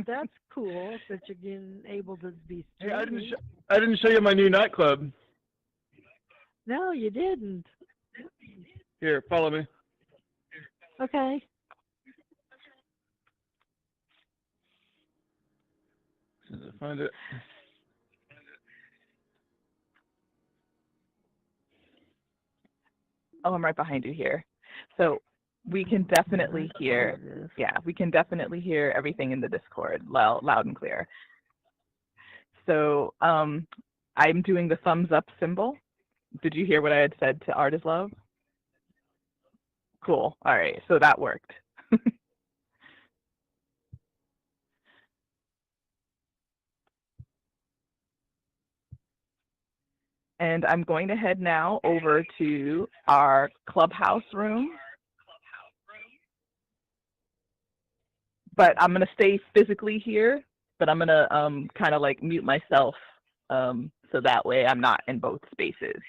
That's cool that you're getting able to be Hey, streaming. I didn't show you my new nightclub. No, you didn't. Here, follow me. Okay. Find it. Oh, I'm right behind you here. So we can definitely hear, yeah, we can definitely hear everything in the Discord loud and clear. So I'm doing the thumbs up symbol. Did you hear what I had said to Art is Love? Cool. All right. So that worked. And I'm going to head now over to our clubhouse room. But I'm going to stay physically here, but I'm going to kind of like mute myself so that way I'm not in both spaces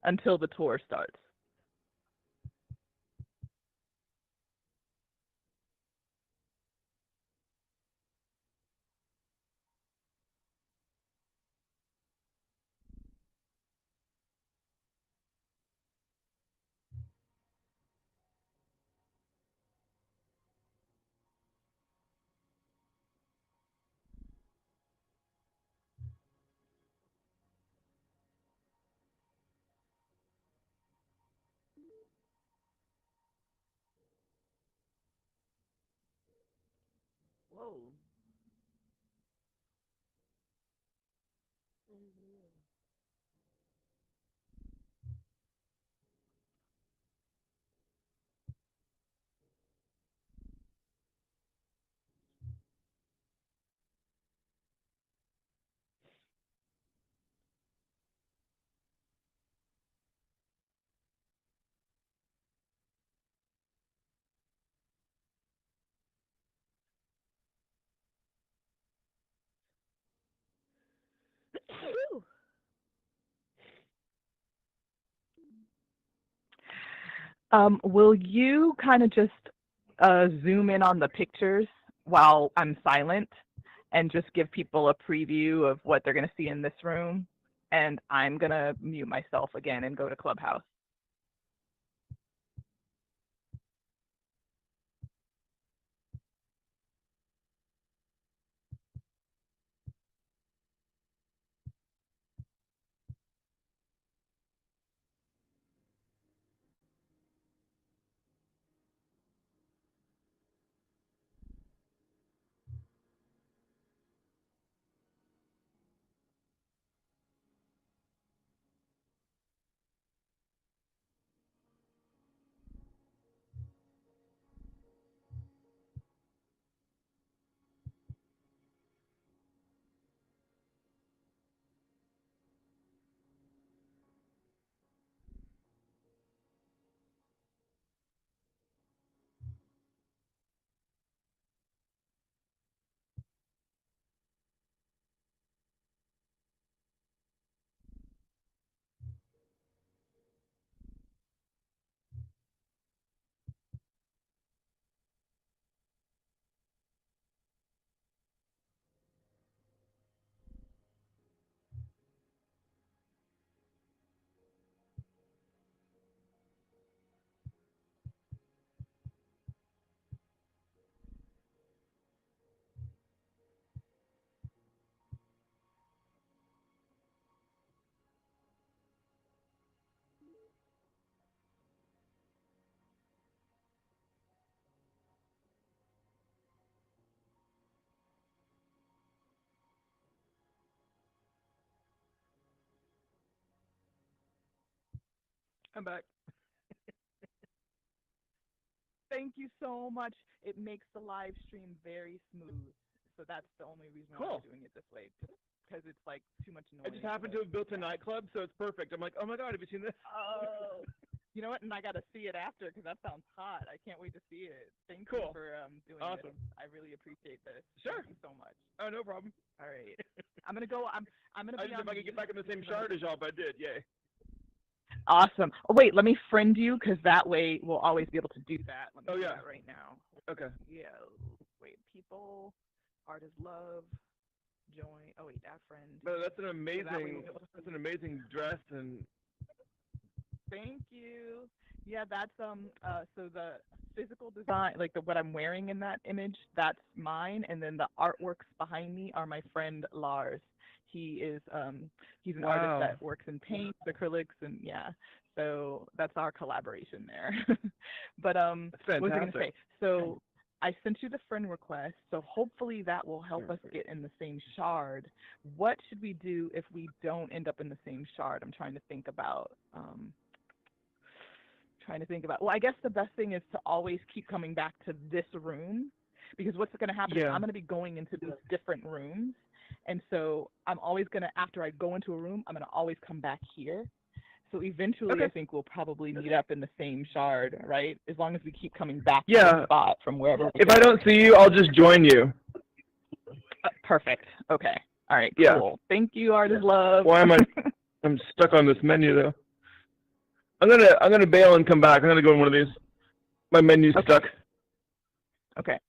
until the tour starts. Whoa. Will you kind of just zoom in on the pictures while I'm silent and just give people a preview of what they're going to see in this room? And I'm going to mute myself again and go to Clubhouse. I'm back. Thank you so much. It makes the live stream very smooth. So that's the only reason why Cool. we're doing it this way, because it's like too much I noise. just happened to have built a nightclub, so it's perfect. I'm like, oh my god, have you seen this? Oh, you know what? And I got to see it after because that sounds hot. I can't wait to see it. Thank you Cool. for doing Awesome. this. I really appreciate this. Sure. Thank you so much. Oh, no problem. All right. I'm gonna go. I'm gonna I be just, on if I could get back in the same because shard as y'all, but I did, yay. Awesome. Oh, wait, let me friend you because that way we'll always be able to do that. Let me Oh do yeah. that right now. Okay. Yeah. Wait, people, artist love, join. Oh wait, add friend. No, that's an So that way we'll amazing. be able to. That's an amazing dress, and Thank you. Yeah, that's so the physical design, like the what I'm wearing in that image, that's mine, and then the artworks behind me are my friend Lars. He is he's an artist wow, that works in paint, acrylics, and yeah. So that's our collaboration there. But that's what was I gonna fantastic. say? So I sent you the friend request, so hopefully that will help us get in the same shard. What should we do if we don't end up in the same shard? I'm trying to think about. Well, I guess the best thing is to always keep coming back to this room because what's going to happen is Yeah. I'm going to be going into these different rooms. And so I'm always going to, after I go into a room, I'm going to always come back here. So eventually, Okay. I think we'll probably meet up in the same shard, right? As long as we keep coming back to the Yeah. spot from wherever we If I go. don't see you, I'll just join you. Perfect. Okay. All right. Yeah. Cool. Thank you, Artist Love. Why am I? I'm stuck on this menu though. I'm gonna bail and come back. I'm gonna go in one of these. My menu's Okay. stuck. Okay.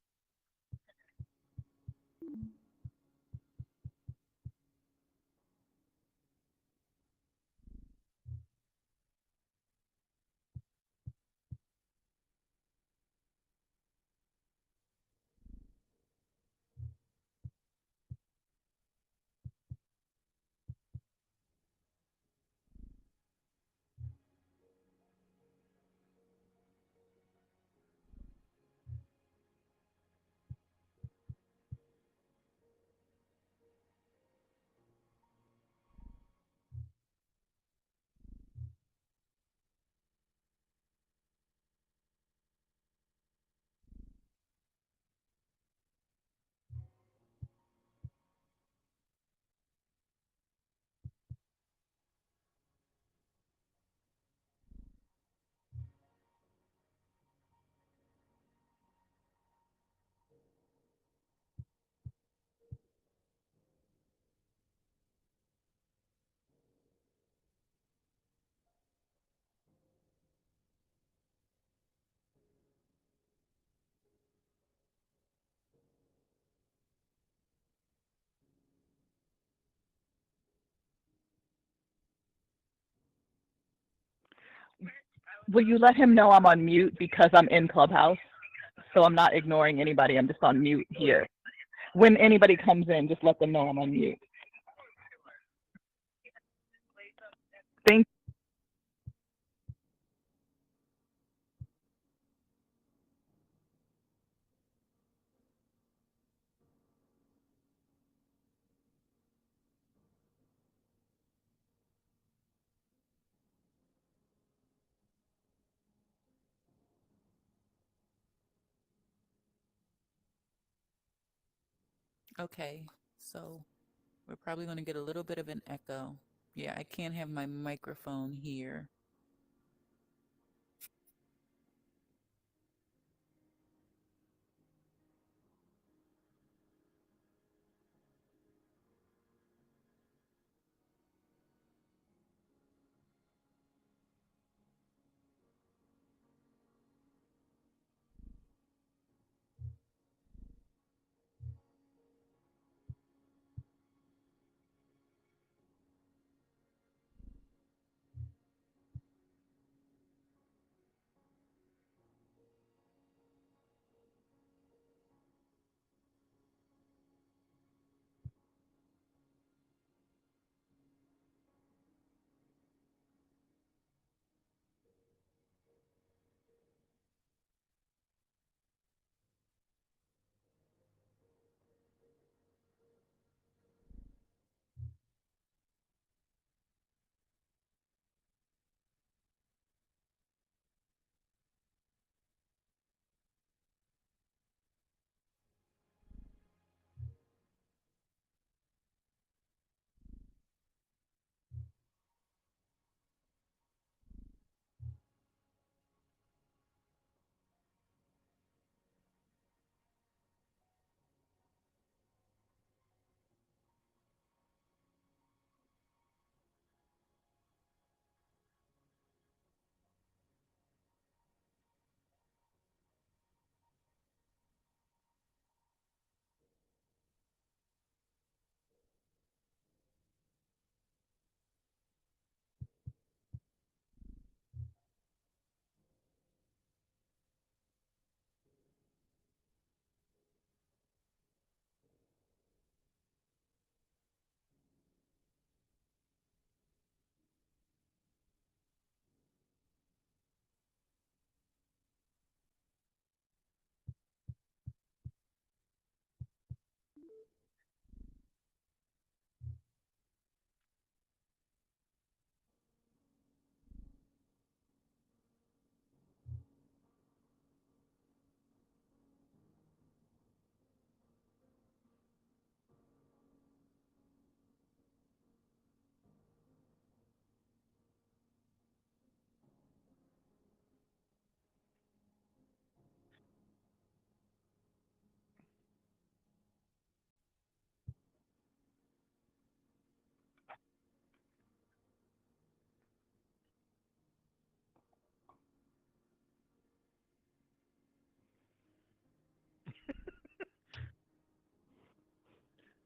Will you let him know I'm on mute because I'm in Clubhouse? So I'm not ignoring anybody. I'm just on mute here. When anybody comes in, just let them know I'm on mute. Thank. Okay, so we're probably going to get a little bit of an echo. Yeah, I can't have my microphone here.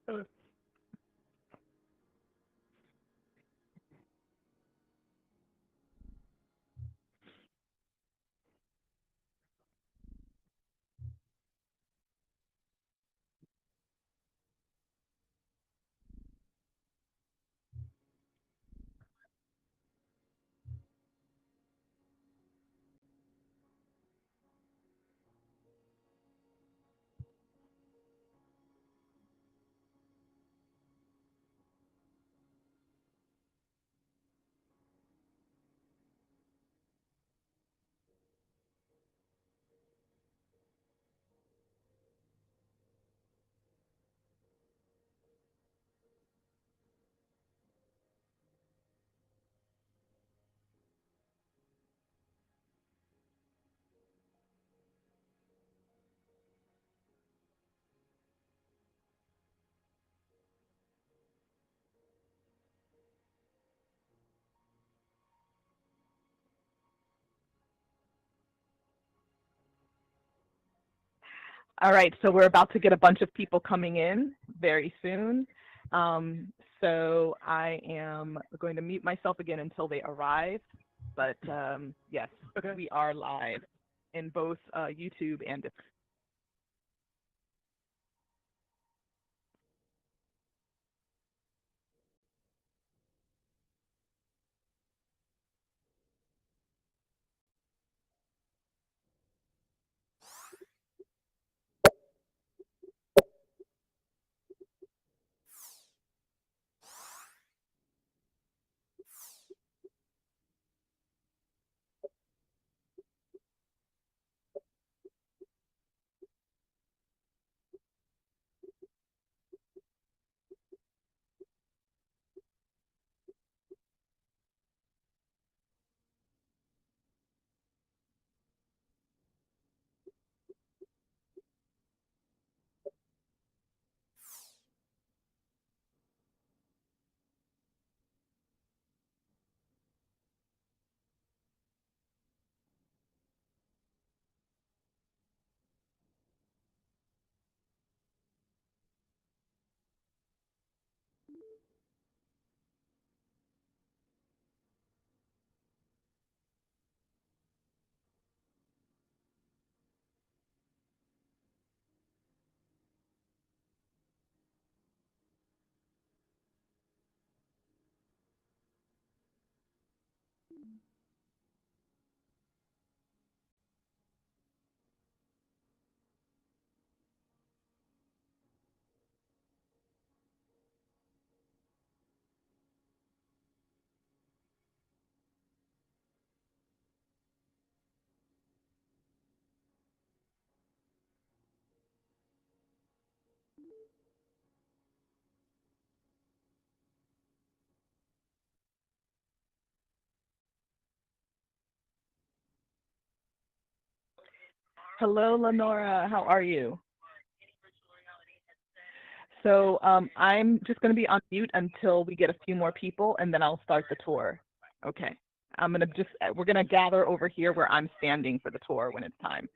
All right, so we're about to get a bunch of people coming in very soon. So I am going to mute myself again until they arrive. But yes, Okay. we are live in both YouTube and Hello, Lenora. How are you? So I'm just going to be on mute until we get a few more people, and then I'll start the tour. Okay. We're going to gather over here where I'm standing for the tour when it's time.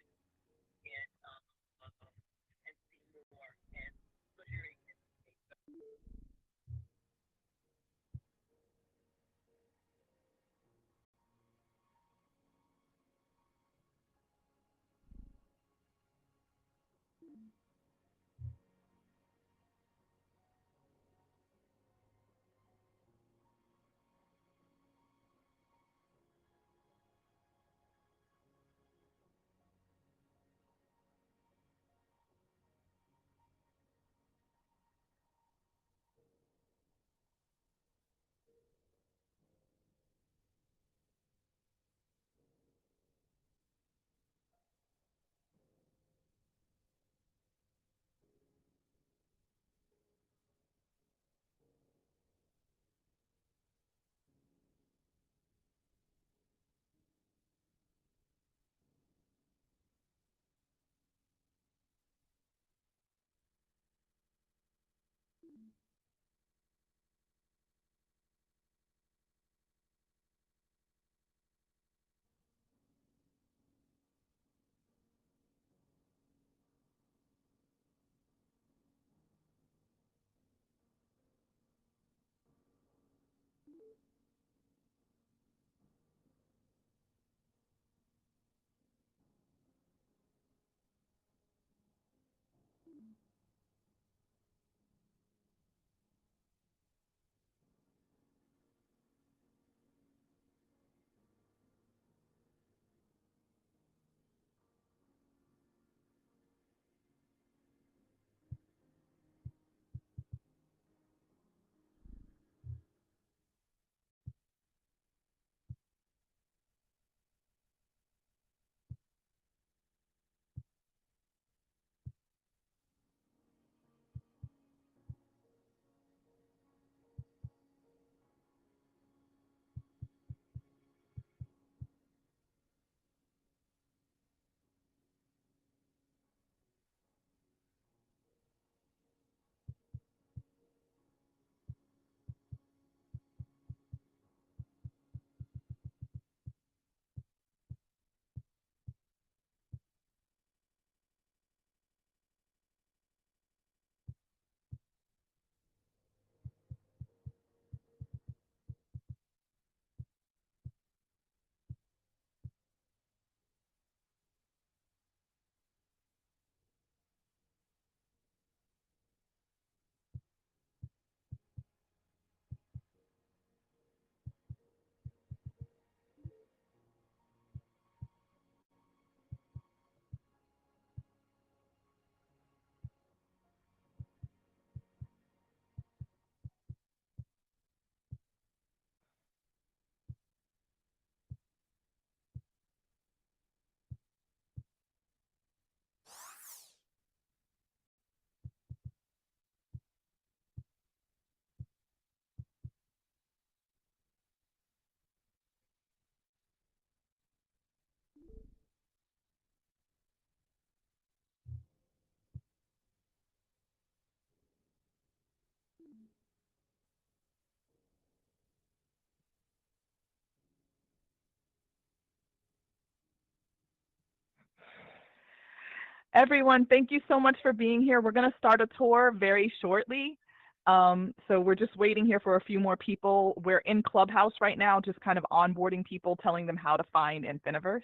Everyone, thank you so much for being here. We're going to start a tour very shortly. So we're just waiting here for a few more people. We're in Clubhouse right now, just kind of onboarding people, telling them how to find Infiniverse.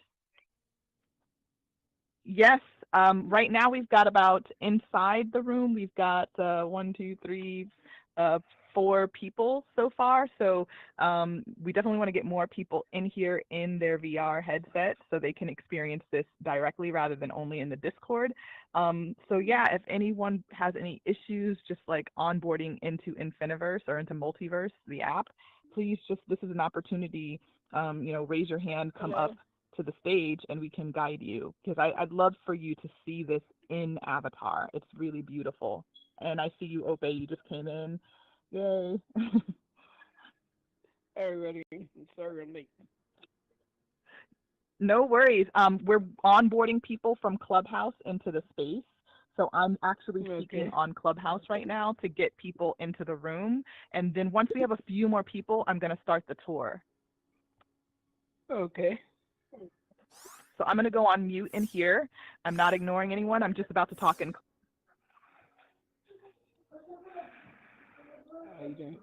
Yes, right now we've got about, inside the room, we've got 1, 2, 3, 4 people so far. So we definitely want to get more people in here in their VR headset so they can experience this directly rather than only in the Discord. So yeah, if anyone has any issues just like onboarding into Infiniverse or into Multiverse, the app, please just, this is an opportunity, you know, raise your hand, come up to the stage and we can guide you, because I'd love for you to see this in Avatar. It's really beautiful. And I see you, Ope, you just came in. Yay. Everybody, sorry I'm late. No worries. We're onboarding people from Clubhouse into the space. So I'm actually speaking on Clubhouse right now to get people into the room. And then once we have a few more people, I'm going to start the tour. Okay. So I'm going to go on mute in here. I'm not ignoring anyone. I'm just about to talk in. How you doing?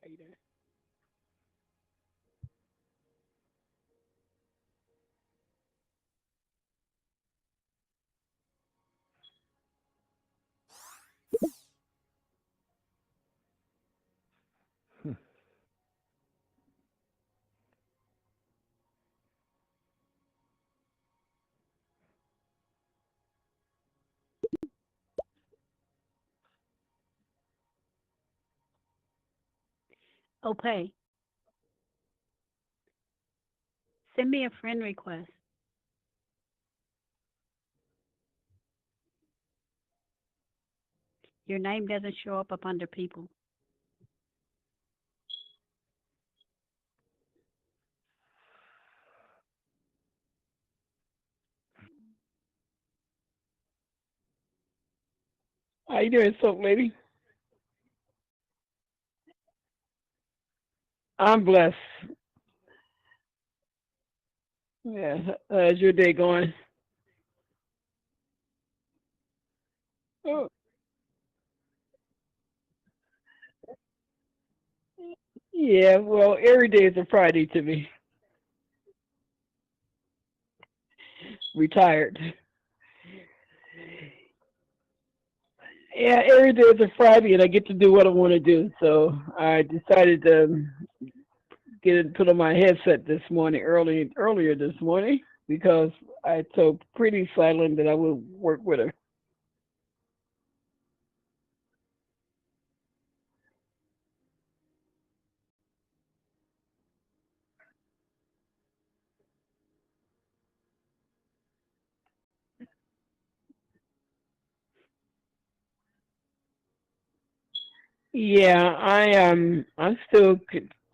How you doing? Opay, send me a friend request. Your name doesn't show up under people. How you doing, soap lady? I'm blessed. Yeah, how's your day going? Oh, yeah, well, every day is a Friday to me. Retired. Yeah, every day is a Friday and I get to do what I want to do. So I decided to put on my headset this morning, earlier this morning, because I told Pretty Silent that I would work with her. Yeah, I'm still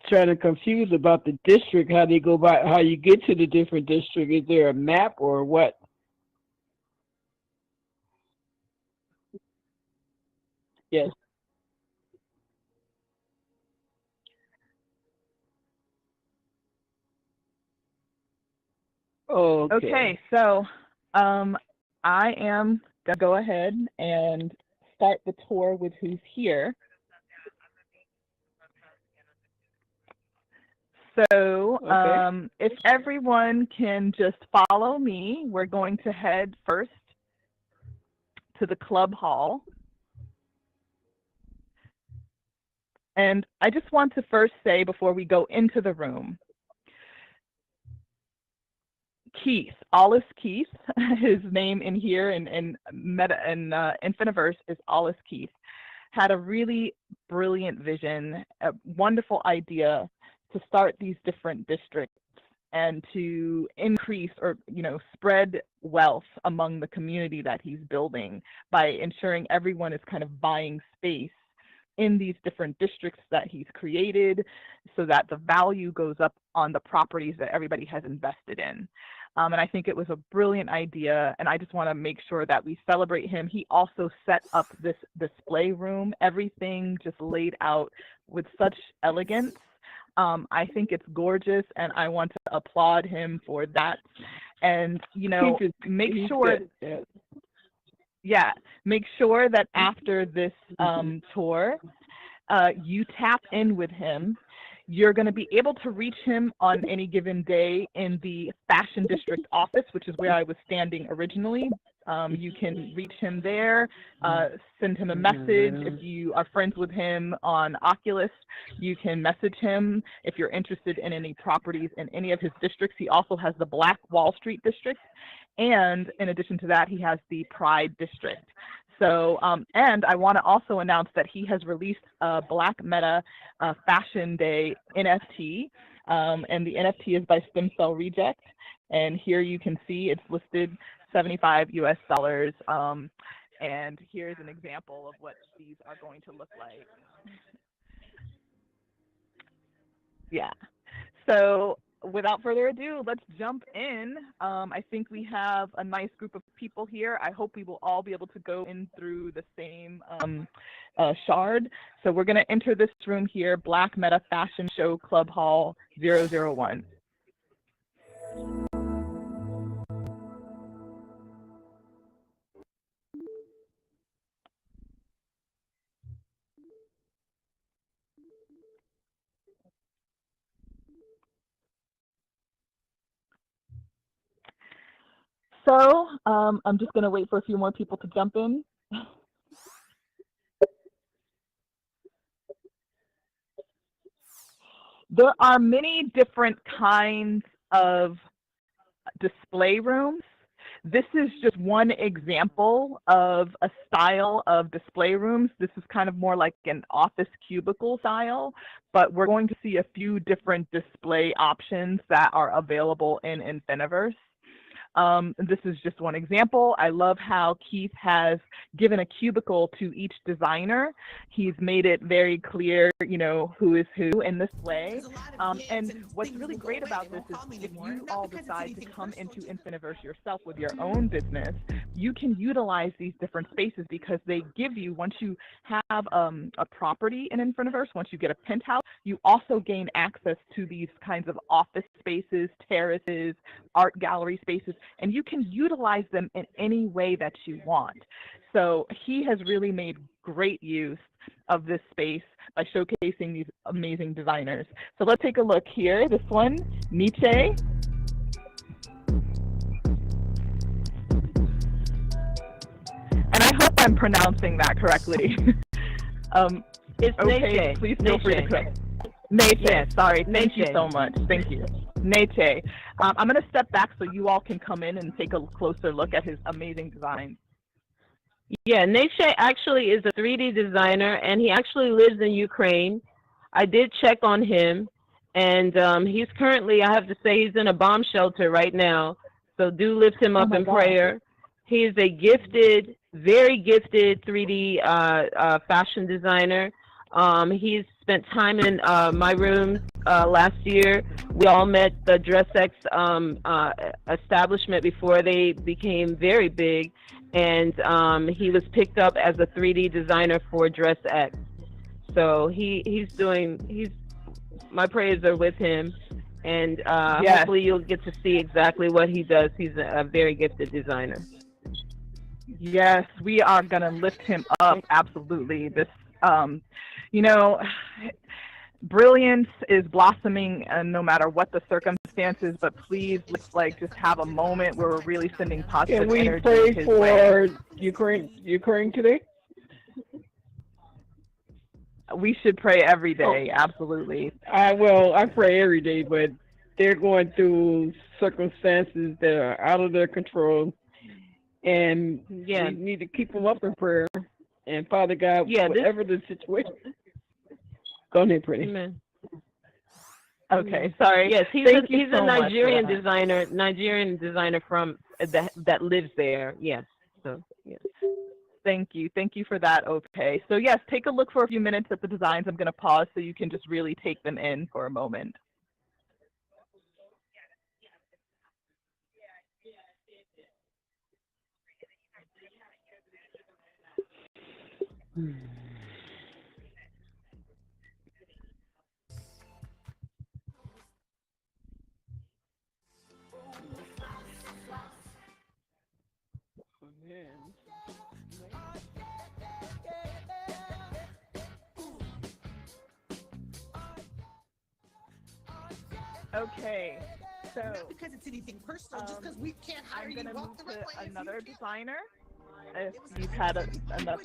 trying to confuse about the district, how they go by, how you get to the different district. Is there a map or what? Yes. Oh, okay. Okay, so I am going to go ahead and start the tour with who's here. So if everyone can just follow me, we're going to head first to the club hall. And I just want to first say before we go into the room, Keith, Alice Keith, his name in here in Infiniverse is Alice Keith, had a really brilliant vision, a wonderful idea to start these different districts and to increase or spread wealth among the community that he's building by ensuring everyone is kind of buying space in these different districts that he's created so that the value goes up on the properties that everybody has invested in. And I think it was a brilliant idea, and I just want to make sure that we celebrate him. He also set up this display room, everything just laid out with such elegance. I think it's gorgeous, and I want to applaud him for that. And, make sure that after this tour, you tap in with him. You're going to be able to reach him on any given day in the Fashion District office, which is where I was standing originally. You can reach him there, send him a message. If you are friends with him on Oculus, you can message him if you're interested in any properties in any of his districts. He also has the Black Wall Street district, and in addition to that, he has the Pride district. So, and I want to also announce that he has released a Black Meta Fashion Day NFT, and the NFT is by Stem Cell Reject. And here you can see it's listed $75 US. And here's an example of what these are going to look like. Yeah. So without further ado, let's jump in. I think we have a nice group of people here. I hope we will all be able to go in through the same shard. So we're going to enter this room here, Black Meta Fashion Show Club Hall 001. So I'm just going to wait for a few more people to jump in. There are many different kinds of display rooms. This is just one example of a style of display rooms. This is kind of more like an office cubicle style, but we're going to see a few different display options that are available in Infiniverse. This is just one example. I love how Keith has given a cubicle to each designer. He's made it very clear, who is who in this way. And what's really great about this is if you all decide to come into Infiniverse yourself with your own business, you can utilize these different spaces because they give you, once you have a property in Infiniverse, once you get a penthouse, you also gain access to these kinds of office spaces, terraces, art gallery spaces, and you can utilize them in any way that you want. So he has really made great use of this space by showcasing these amazing designers. So let's take a look here. This one, Nietzsche. And I hope I'm pronouncing that correctly. It's okay, Nietzsche. Please feel free to correct. Nietzsche, Yes. sorry. Thank you Nietzsche. so much. Thank you. Nietzsche. I'm going to step back so you all can come in and take a closer look at his amazing designs. Yeah, Nietzsche actually is a 3D designer, and he actually lives in Ukraine. I did check on him, and he's currently, I have to say, he's in a bomb shelter right now. So do lift him up in prayer. He is a gifted, very gifted 3D fashion designer. He's spent time in my room last year. We all met the DressX establishment before they became very big, and he was picked up as a 3D designer for DressX. So my prayers are with him, and Yes. hopefully you'll get to see exactly what he does. He's a very gifted designer. Yes, we are going to lift him up, absolutely. This, brilliance is blossoming no matter what the circumstances, but please, let's just have a moment where we're really sending positive Can we energy pray his for way. Ukraine today? We should pray every day, absolutely. I pray every day, but they're going through circumstances that are out of their control, and Yeah. we need to keep them up in prayer. And Father God, Yeah, whatever the situation, go ahead, pretty. Amen. Okay, sorry. Yes, he's Thank a you he's so a much for Nigerian designer from that lives there. Yes. So yes. Thank you for that, Ope. So yes, take a look for a few minutes at the designs. I'm going to pause so you can just really take them in for a moment. Okay, so not because it's anything personal, just because we can't hire I'm you going to walk move the to right way. another designer. If you've had enough,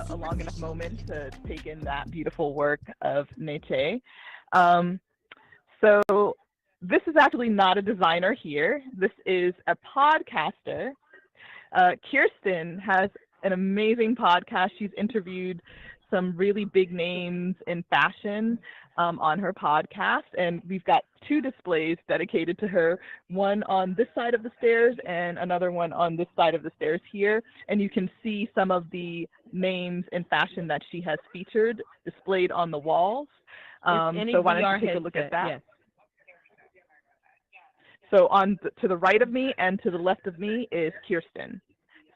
a long enough moment to take in that beautiful work of Neche. So this is actually not a designer here. This is a podcaster. Kirsten has an amazing podcast. She's interviewed some really big names in fashion on her podcast, and we've got 2 displays dedicated to her, one on this side of the stairs and another one on this side of the stairs here, and you can see some of the names in fashion that she has featured displayed on the walls. So why don't you take a look at that? Yes. So to the right of me and to the left of me is Kirsten.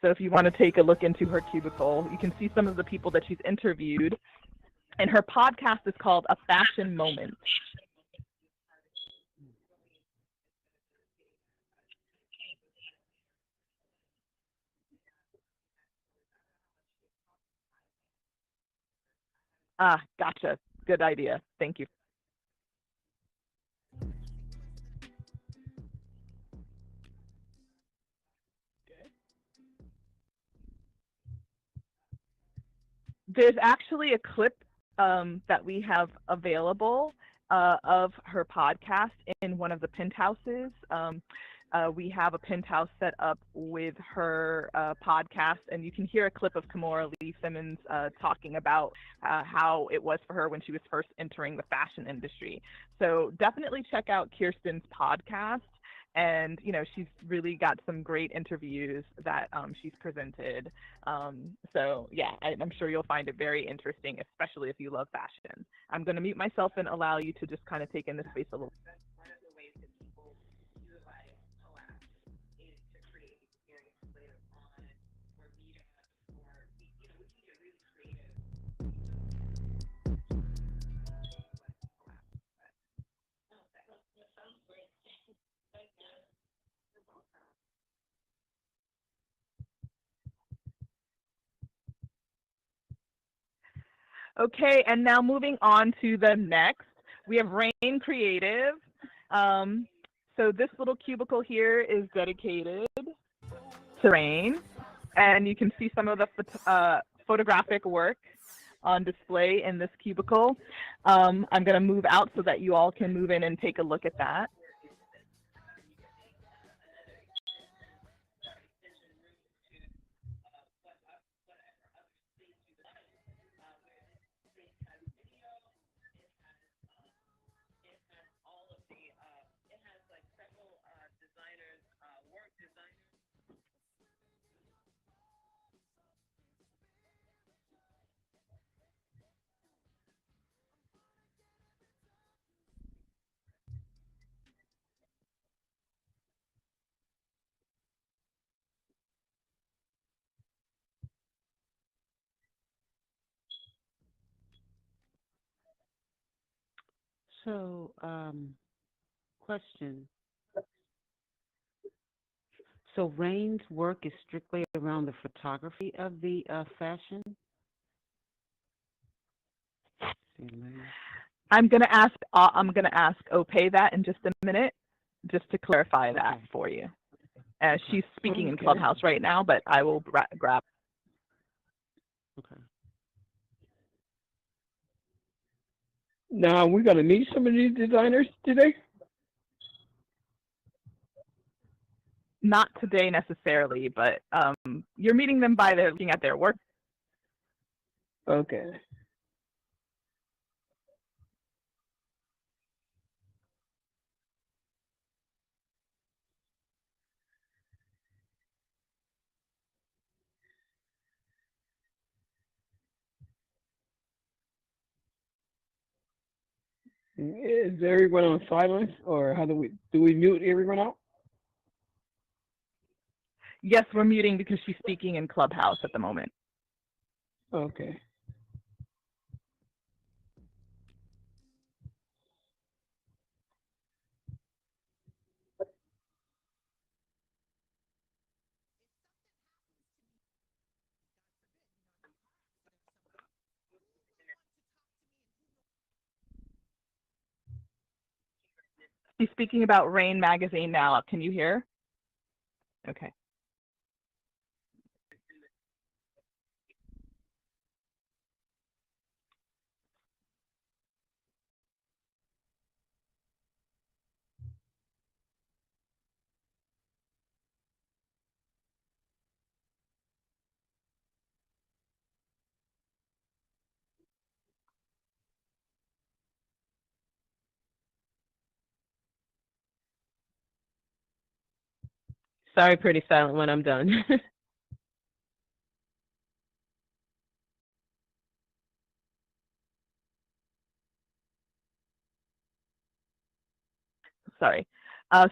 So if you want to take a look into her cubicle, you can see some of the people that she's interviewed. And her podcast is called A Fashion Moment. Ah, gotcha. Good idea. Thank you. There's actually a clip that we have available of her podcast in one of the penthouses. We have a penthouse set up with her podcast, and you can hear a clip of Kimora Lee Simmons talking about how it was for her when she was first entering the fashion industry. So definitely check out Kirsten's podcast. And, she's really got some great interviews that she's presented. So, yeah, I'm sure you'll find it very interesting, especially if you love fashion. I'm going to mute myself and allow you to just kind of take in the space a little. Okay, and now moving on to the next, we have Rain Creative. So this little cubicle here is dedicated to Rain, and you can see some of the photographic work on display in this cubicle. I'm going to move out so that you all can move in and take a look at that. So, question. So Rain's work is strictly around the photography of the fashion? I'm going to ask Ope that in just a minute, just to clarify that for you. She's speaking in Clubhouse right now, but I will grab. Okay. Now, we're going to meet some of these designers today? Not today necessarily, but you're meeting them by looking at their work. Okay. Is everyone on silence, or how do we mute everyone out? Yes, we're muting because she's speaking in Clubhouse at the moment. Okay. She's speaking about Rain Magazine now. Can you hear? Okay. Sorry, pretty silent when I'm done. Sorry.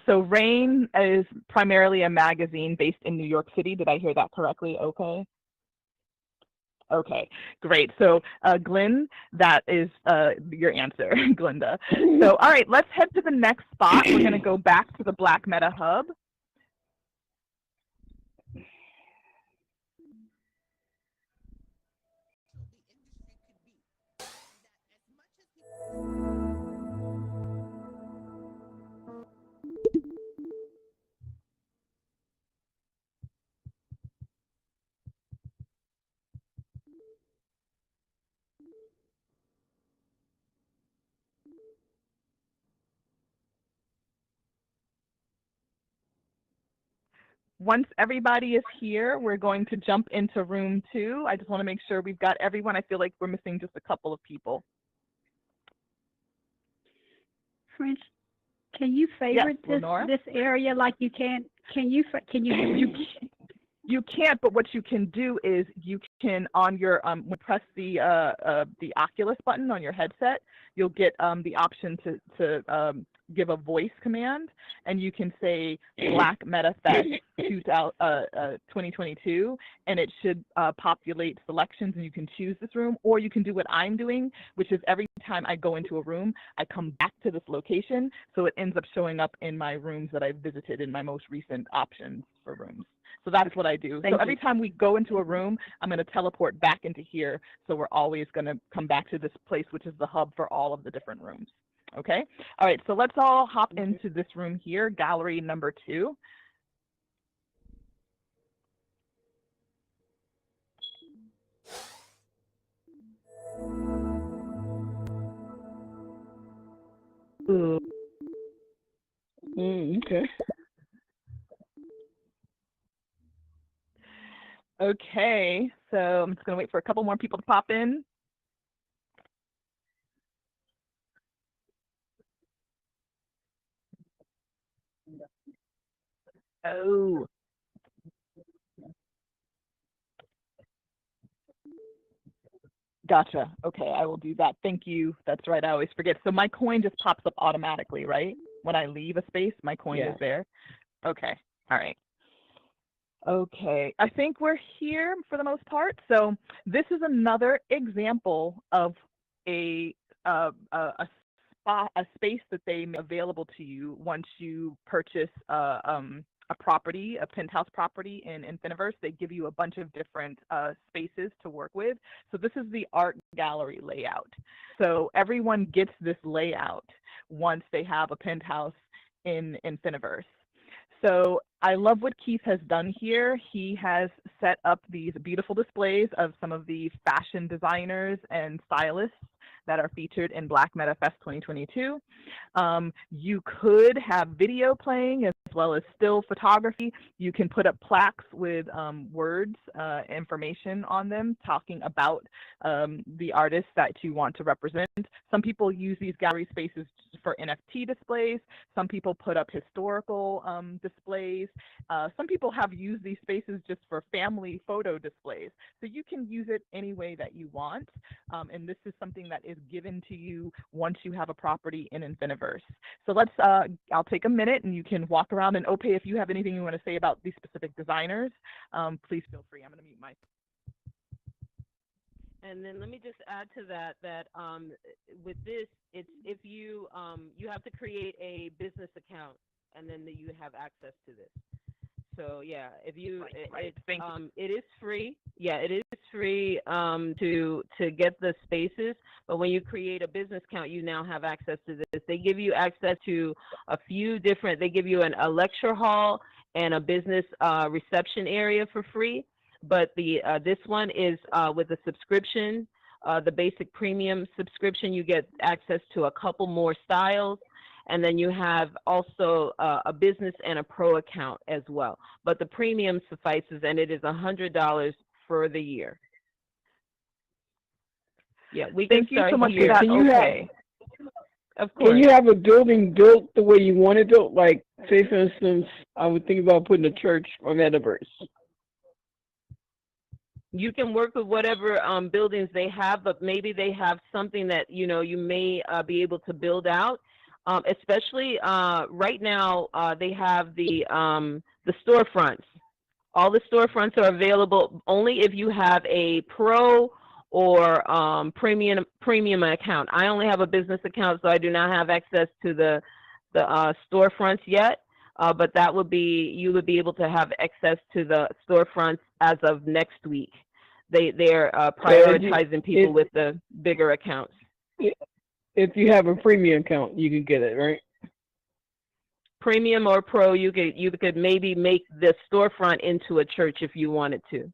So Rain is primarily a magazine based in New York City. Did I hear that correctly? Okay. Okay, great. So Glenn, that is your answer, Glinda. So all right, let's head to the next spot. We're going to go back to the Black Meta Hub. Once everybody is here, we're going to jump into room 2. I just want to make sure we've got everyone. I feel like we're missing just a couple of people. French, can you favorite this area like you can? Can you You can't, but what you can do is you can on your press the Oculus button on your headset, you'll get the option to give a voice command, and you can say Black Meta Fest 2022, and it should populate selections, and you can choose this room, or you can do what I'm doing, which is every time I go into a room, I come back to this location, so it ends up showing up in my rooms that I've visited in my most recent options for rooms. So that's what I do. So every time we go into a room, I'm going to teleport back into here. So we're always going to come back to this place, which is the hub for all of the different rooms. Okay. All right. So let's all hop into this room here, gallery number 2. Okay. Okay. So I'm just going to wait for a couple more people to pop in. Oh. Gotcha. Okay, I will do that. Thank you. That's right. I always forget. So my coin just pops up automatically, right? When I leave a space, my coin is there. Okay. All right. Okay. I think we're here for the most part. So this is another example of a space that they make available to you once you purchase a property, a penthouse property in Infiniverse. They give you a bunch of different spaces to work with. So this is the art gallery layout. So everyone gets this layout once they have a penthouse in Infiniverse. So I love what Keith has done here. He has set up these beautiful displays of some of the fashion designers and stylists that are featured in Black Meta Fest 2022. You could have video playing as well as still photography. You can put up plaques with words, information on them, talking about the artists that you want to represent. Some people use these gallery spaces for NFT displays. Some people put up historical displays some people have used these spaces just for family photo displays. So you can use it any way that you want. And this is something that is given to you once you have a property in Infiniverse. So I'll take a minute and you can walk around, and Ope, if you have anything you want to say about these specific designers, please feel free. I'm going to mute my. And then let me just add to that with this, it's if you you have to create a business account, and then you have access to this. So yeah, if you it is free. Yeah, it is free to get the spaces, but when you create a business account, you now have access to this. They give you access to a few different. They give you a lecture hall and a business reception area for free. But this one is with a subscription, the basic premium subscription. You get access to a couple more styles, and then you have also a business and a pro account as well. But the premium suffices, and it is $100 for the year. Yeah, we can Thank you start so much here. for that. Can you Okay. Of course. Can you have a building built the way you want it built? Like, say for instance, I would think about putting a church on Metaverse. You can work with whatever buildings they have, but maybe they have something that you may be able to build out. Especially right now, they have the storefronts. All the storefronts are available only if you have a pro or premium account. I only have a business account, so I do not have access to the storefronts yet. But that would be, you would be able to have access to the storefronts as of next week. They're prioritizing people with the bigger accounts. If you have a premium account, you can get it, right? Premium or pro, you could maybe make the storefront into a church if you wanted to.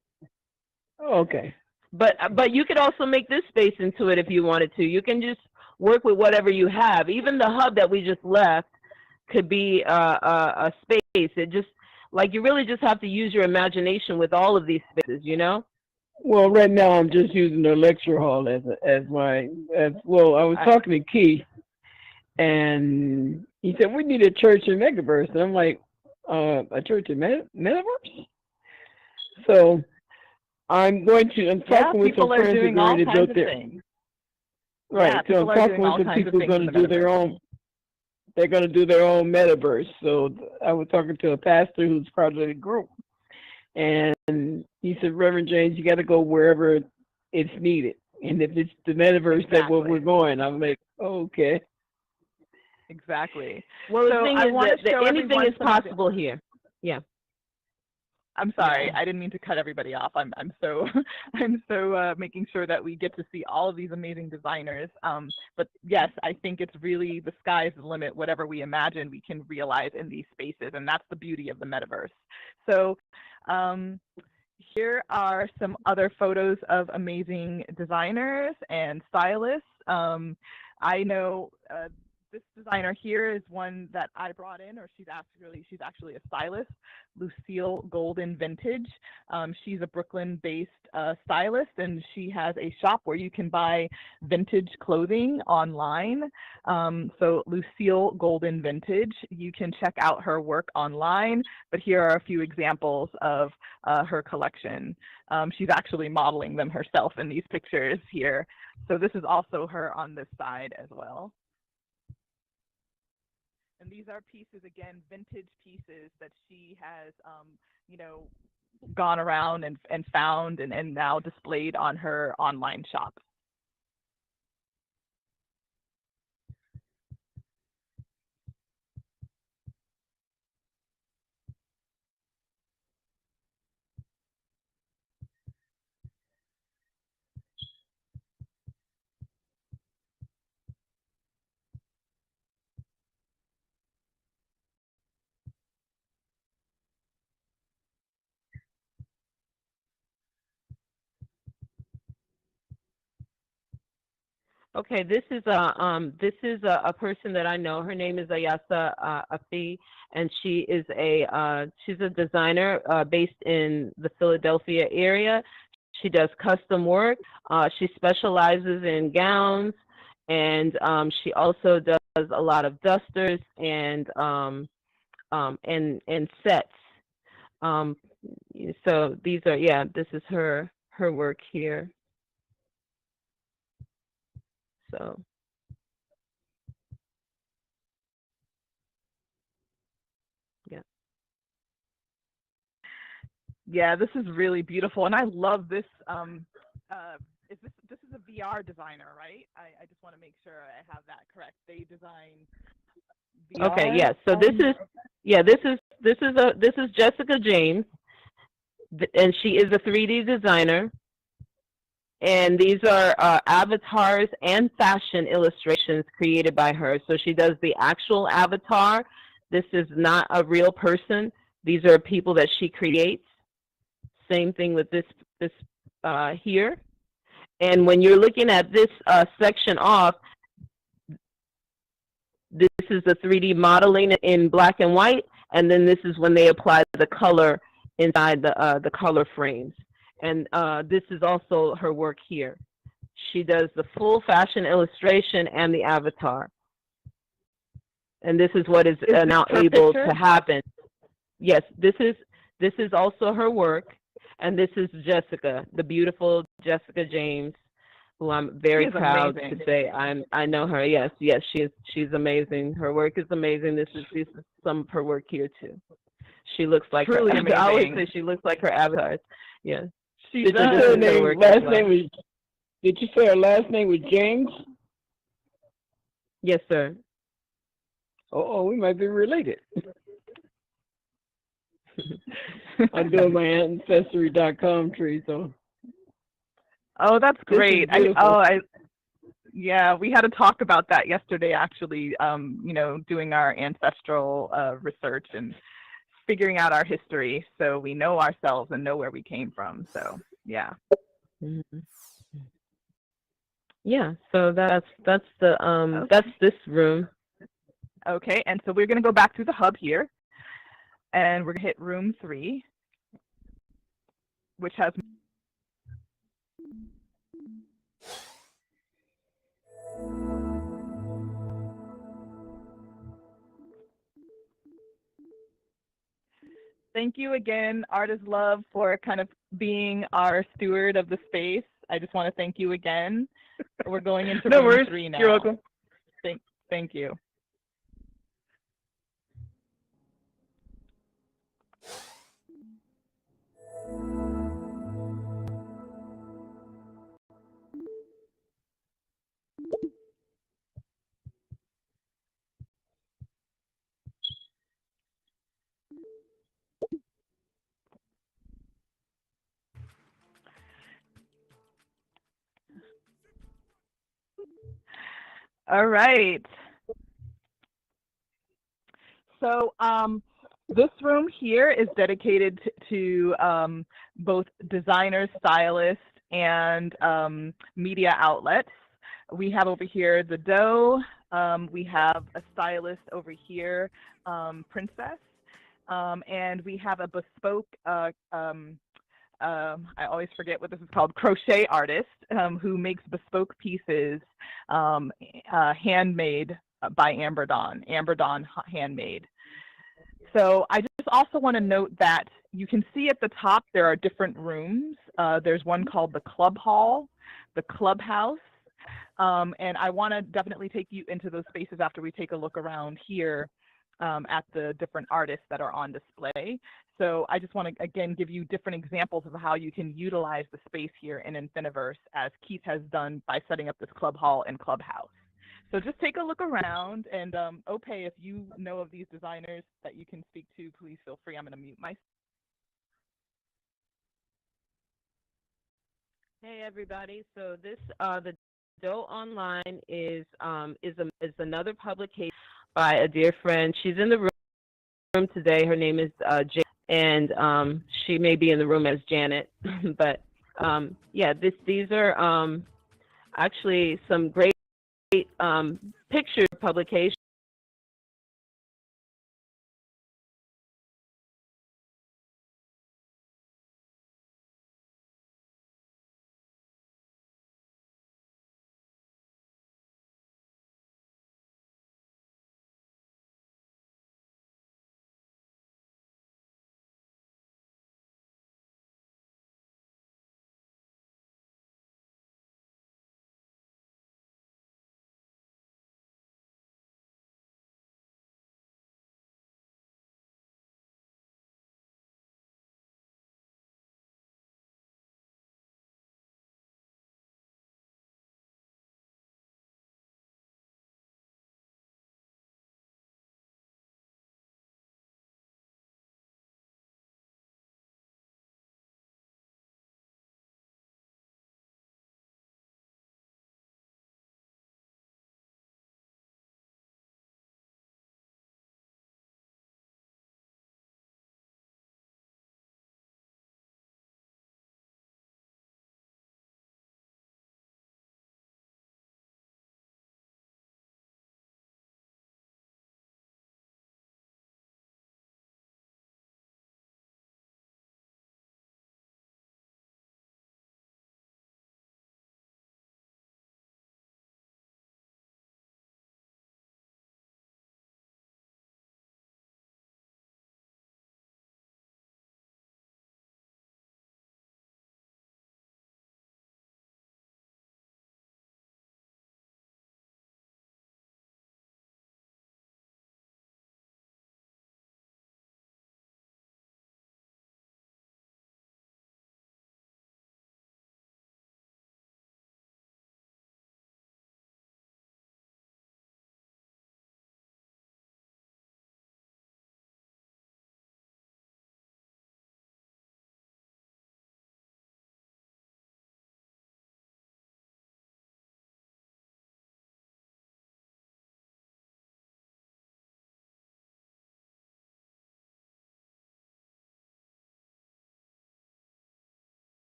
Okay. But you could also make this space into it if you wanted to. You can just work with whatever you have. Even the hub that we just left could be a space. It just, like, you really just have to use your imagination with all of these spaces, Well, right now I'm just using the lecture hall as well. I was talking to Keith, and he said we need a church in Metaverse, and I'm like, a church in Metaverse? So I'm talking with some friends who are going to build their. Right. So I'm talking with some people who are going to do their own. They're going to do their own Metaverse. So I was talking to a pastor who's part of the group, and he said, Reverend James, you got to go wherever it's needed. And if it's the Metaverse, that's where we're going. I'm like, okay. Exactly. Well, the thing is that anything is possible here. Yeah. I'm sorry, I didn't mean to cut everybody off. I'm so making sure that we get to see all of these amazing designers. But yes, I think it's really the sky's the limit. Whatever we imagine, we can realize in these spaces, and that's the beauty of the metaverse. So here are some other photos of amazing designers and stylists. I know this designer here is one that I brought in, or she's actually a stylist, Lucille Golden Vintage. She's a Brooklyn-based stylist, and she has a shop where you can buy vintage clothing online. So Lucille Golden Vintage, you can check out her work online, but here are a few examples of her collection. She's actually modeling them herself in these pictures here. So this is also her on this side as well. And these are pieces, again, vintage pieces that she has, gone around and found and now displayed on her online shop. Okay, this is a person that I know. Her name is Ayasa Afi, and she's a designer based in the Philadelphia area. She does custom work. She specializes in gowns, and she also does a lot of dusters and sets. Um, so these are, yeah, this is her work here. So. Yeah. Yeah, this is really beautiful, and I love this. This is a VR designer, right? I just want to make sure I have that correct. They design VR. Okay. Yeah. So this is Jessica James, and she is a 3D designer. And these are avatars and fashion illustrations created by her. So she does the actual avatar. This is not a real person. These are people that she creates. Same thing with this here. And when you're looking at this section off, this is the 3D modeling in black and white, and then this is when they apply the color inside the color frames. And this is also her work here. She does the full fashion illustration and the avatar. And this is what is now able to happen. Yes, this is also her work, and this is Jessica, the beautiful Jessica James, who I'm very proud to say I know her. Yes, she's amazing. Her work is amazing. This is some of her work here too. She looks like truly amazing. I always say she looks like her avatars. Yeah. Did you say her last name was James? Yes, sir. Oh, we might be related. I'm doing my ancestry.com tree, so. Oh, that's great. Yeah, we had to talk about that yesterday, actually, doing our ancestral research and figuring out our history so we know ourselves and know where we came from. So, yeah. Mm-hmm. Yeah, so that's the that's this room. Okay, and so we're going to go back through the hub here, and we're going to hit room 3, which has thank you again, Artist Love, for kind of being our steward of the space. I just want to thank you again. We're going into room 3 now. You're welcome. Thank you. All right. So this room here is dedicated to both designers, stylists, and media outlets. We have over here the dough. We have a stylist over here, Princess. And we have a bespoke, I always forget what this is called, crochet artist who makes bespoke pieces handmade by Amber Dawn Handmade. So I just also want to note that you can see at the top there are different rooms. There's one called the Club Hall, the Clubhouse, and I want to definitely take you into those spaces after we take a look around here at the different artists that are on display. So I just want to, again, give you different examples of how you can utilize the space here in Infiniverse, as Keith has done by setting up this Club Hall and Clubhouse. So just take a look around, and Ope, if you know of these designers that you can speak to, please feel free. I'm going to mute myself. Hey everybody. So this the Dough Online is another publication by a dear friend. She's in the room today. Her name is Jane, and she may be in the room as Janet. But yeah, these are actually some great picture publications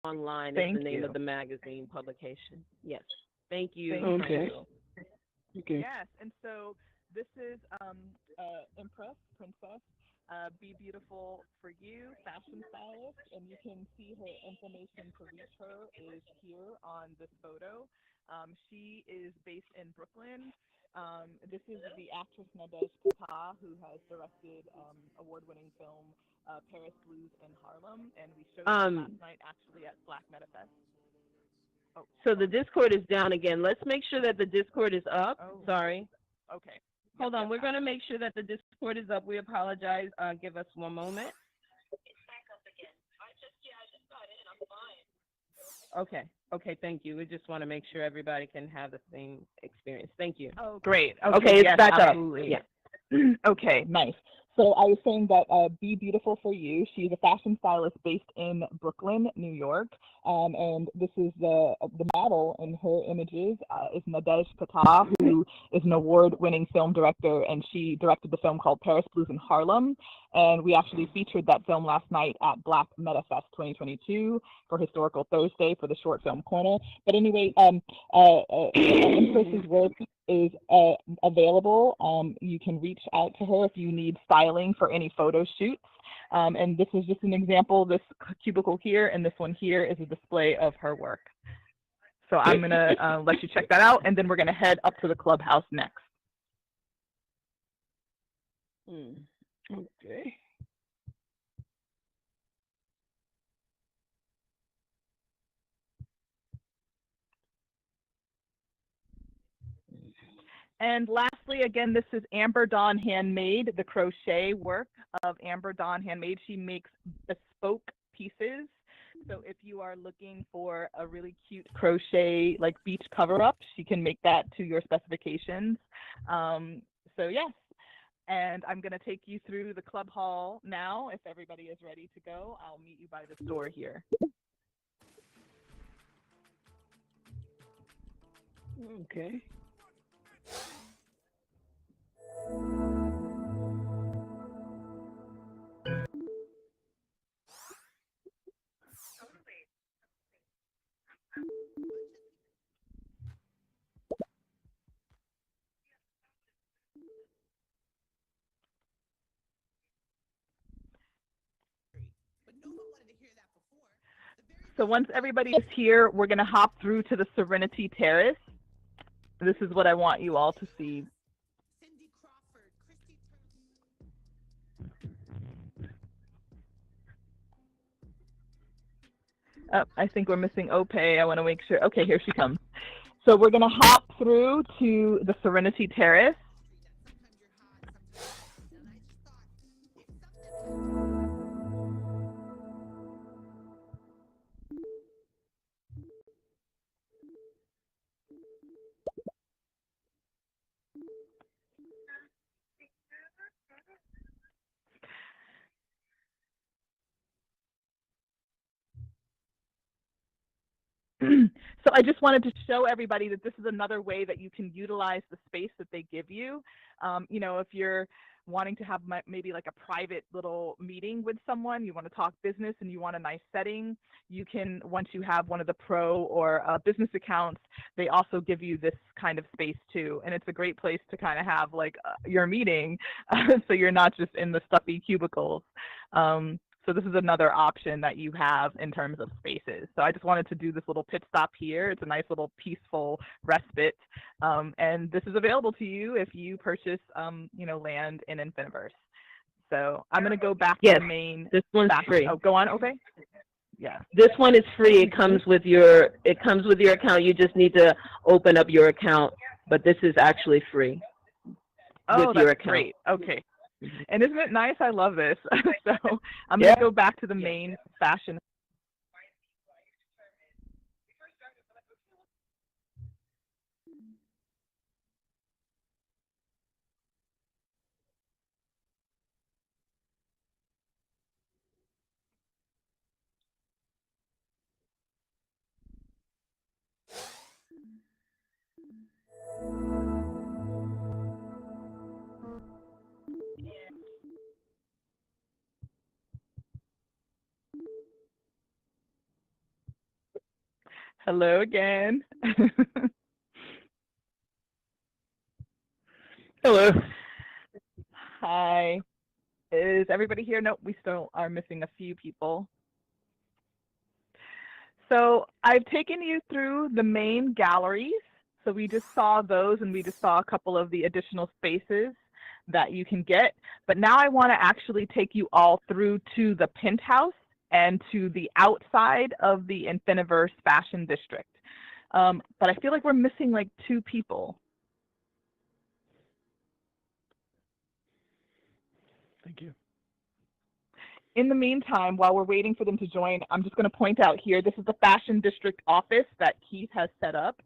Online is Thank the name you. of the magazine publication. Yes. Thank you. Okay. Okay. Yes, and so this is Empress, Princess, Be Beautiful for You, fashion stylist, and you can see her information to reach her is here on this photo. She is based in Brooklyn. This is the actress Nadej Kata, who has directed award-winning film Paris Blues in Harlem, and we showed her last night actually at Black Metafest. Oh, So the Discord is down again. Let's make sure that the Discord is up. Oh. Sorry. okay. Hold on. We're going to make sure that the Discord is up. We apologize. Give us one moment. Okay. Okay. Thank you. We just want to make sure everybody can have the same experience. Thank you. Oh, great. Okay, it's yes, back absolutely. up. Yeah. Okay, nice. So I was saying that Be Beautiful for You. She's a fashion stylist based in Brooklyn, New York, and this is the model in her images is Nadej Kata, who is an award-winning film director, and she directed the film called Paris Blues in Harlem, and we actually featured that film last night at Black Metafest 2022 for Historical Thursday for the short film corner. But anyway, Empress's work is available. You can reach out to her if you need styling for any photo shoots. And this is just an example. This cubicle here and this one here is a display of her work. So I'm going to let you check that out, and then we're going to head up to the clubhouse next. Okay. And lastly, again, this is Amber Dawn Handmade, the crochet work of Amber Dawn Handmade. She makes bespoke pieces. So if you are looking for a really cute crochet, like beach cover-up, she can make that to your specifications. So yes, and I'm going to take you through the club hall now. If everybody is ready to go, I'll meet you by the door here. Okay. So once everybody is here, we're going to hop through to the Serenity Terrace. This is what I want you all to see. Oh, I think we're missing Ope. I want to make sure. Okay, here she comes. So we're going to hop through to the Serenity Terrace. So I just wanted to show everybody that this is another way that you can utilize the space that they give you. You know, if you're wanting to have maybe like a private little meeting with someone, you want to talk business and you want a nice setting, you can, once you have one of the pro or business accounts, they also give you this kind of space too. And it's a great place to kind of have like your meeting so you're not just in the stuffy cubicles. So this is another option that you have in terms of spaces. So I just wanted to do this little pit stop here. It's a nice little peaceful respite. And this is available to you if you purchase, you know, land in Infiniverse. So I'm going to go back to the main. This one's free. Oh, go on, Ope. Yeah. This one is free. It comes with your account. You just need to open up your account, but this is actually free. Oh, with your that's account. great. Okay. And isn't it nice? I love this. So I'm going to go back to the main fashion. Hello again. Hello. Hi. Is everybody here? Nope, we still are missing a few people. So I've taken you through the main galleries. So we just saw those, and we just saw a couple of the additional spaces that you can get. But now I want to actually take you all through to the penthouse and to the outside of the Infiniverse Fashion District. But I feel like we're missing like 2 people. Thank you. In the meantime, while we're waiting for them to join, I'm just going to point out here, this is the Fashion District office that Keith has set up.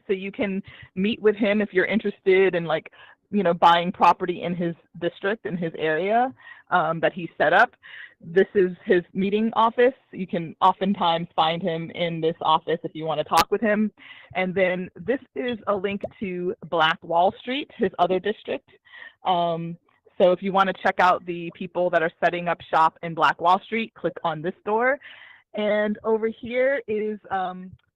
So you can meet with him if you're interested in, like, you know, buying property in his district, in his area that he set up. This is his meeting office. You can oftentimes find him in this office if you want to talk with him. And then this is a link to Black Wall Street, his other district. So if you want to check out the people that are setting up shop in Black Wall Street, click on this door. And over here is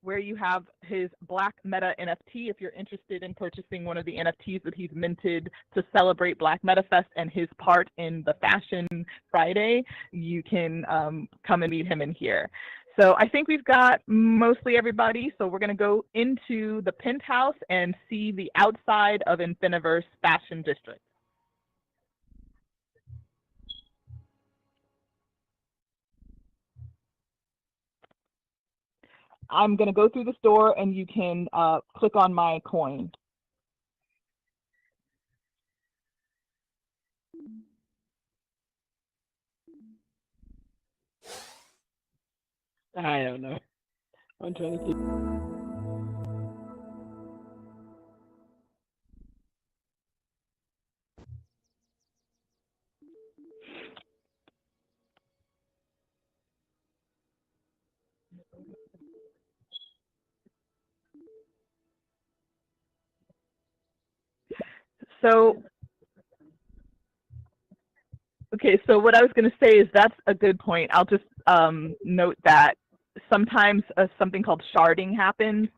where you have his Black Meta NFT. If you're interested in purchasing one of the NFTs that he's minted to celebrate Black Meta Fest and his part in the Fashion Friday, you can come and meet him in here. So I think we've got mostly everybody. So we're going to go into the penthouse and see the outside of Infiniverse Fashion District. I'm going to go through this door, and you can click on my coin. I don't know. I'm trying to see. So, okay, so what I was going to say is that's a good point. I'll just note that sometimes something called sharding happens.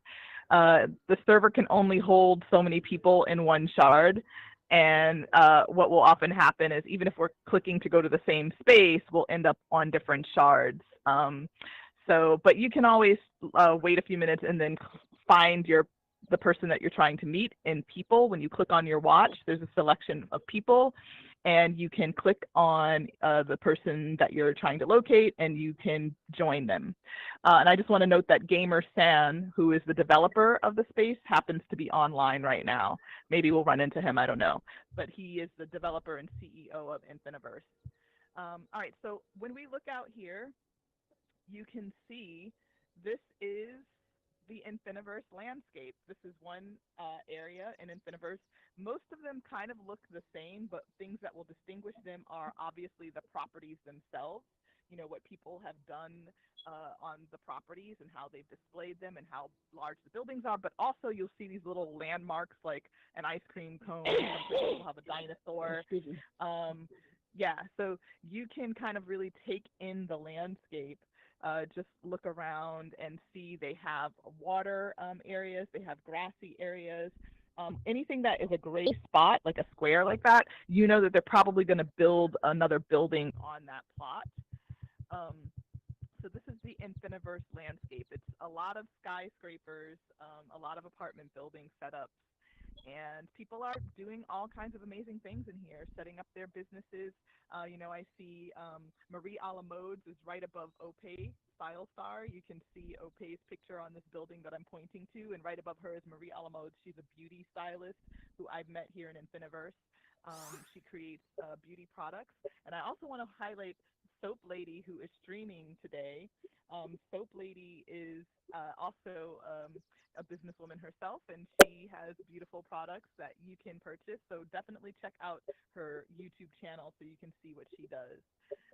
The server can only hold so many people in one shard. And what will often happen is even if we're clicking to go to the same space, we'll end up on different shards. But you can always wait a few minutes and then find the person that you're trying to meet in people. When you click on your watch, there's a selection of people, and you can click on the person that you're trying to locate, and you can join them. And I just want to note that Gamer San, who is the developer of the space, happens to be online right now. Maybe we'll run into him, I don't know. But he is the developer and CEO of Infiniverse. All right, so when we look out here, you can see this is the Infiniverse landscape. This is one area in Infiniverse. Most of them kind of look the same, but things that will distinguish them are obviously the properties themselves, you know, what people have done on the properties and how they've displayed them and how large the buildings are, but also you'll see these little landmarks like an ice cream cone, some places will have a dinosaur. Yeah, so you can kind of really take in the landscape. Just look around and see they have water areas, they have grassy areas. Anything that is a gray spot, like a square like that, you know that they're probably going to build another building on that plot. So this is the Infiniverse landscape. It's a lot of skyscrapers, a lot of apartment building setups. And people are doing all kinds of amazing things in here, setting up their businesses. You know, I see Marie a la Modes is right above Ope Style Star. You can see Ope's picture on this building that I'm pointing to, and right above her is Marie a la Modes. She's a beauty stylist who I've met here in Infiniverse. She creates beauty products. And I also want to highlight Soap Lady, who is streaming today. Soap Lady is also a businesswoman herself, and she has beautiful products that you can purchase. So definitely check out her YouTube channel so you can see what she does.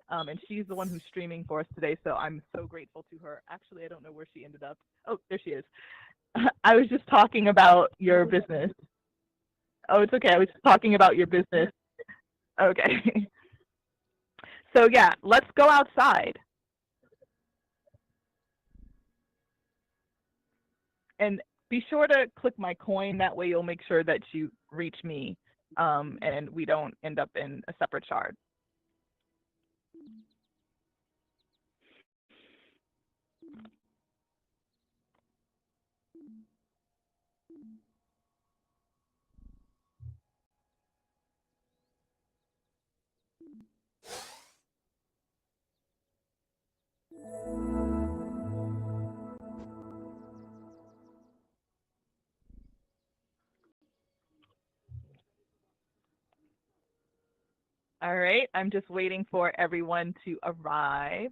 And she's the one who's streaming for us today, so I'm so grateful to her. Actually, I don't know where she ended up. Oh, there she is. I was just talking about your business. Oh, it's okay. I was just talking about your business. Okay. So yeah, let's go outside. And be sure to click my coin. That way you'll make sure that you reach me and we don't end up in a separate shard. All right, I'm just waiting for everyone to arrive.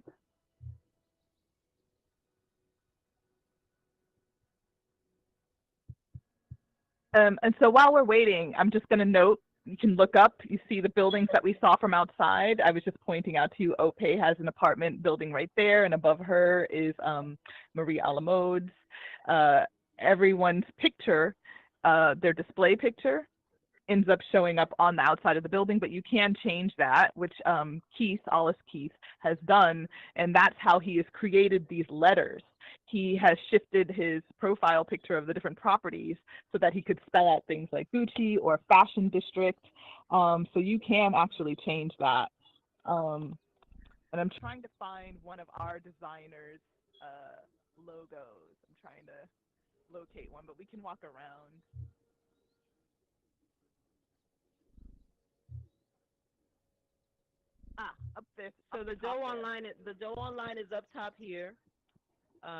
And so while we're waiting, I'm just going to note, you can look up, you see the buildings that we saw from outside. I was just pointing out to you, Ope has an apartment building right there, and above her is Marie Alamode's. Everyone's picture, their display picture, ends up showing up on the outside of the building, but you can change that, which Alice Keith has done, and that's how he has created these letters. He has shifted his profile picture of the different properties so that he could spell out things like Gucci or Fashion District. So you can actually change that. And I'm trying to find one of our designers' logos. I'm trying to locate one, but we can walk around. Up this. So the Doe Online is up top here.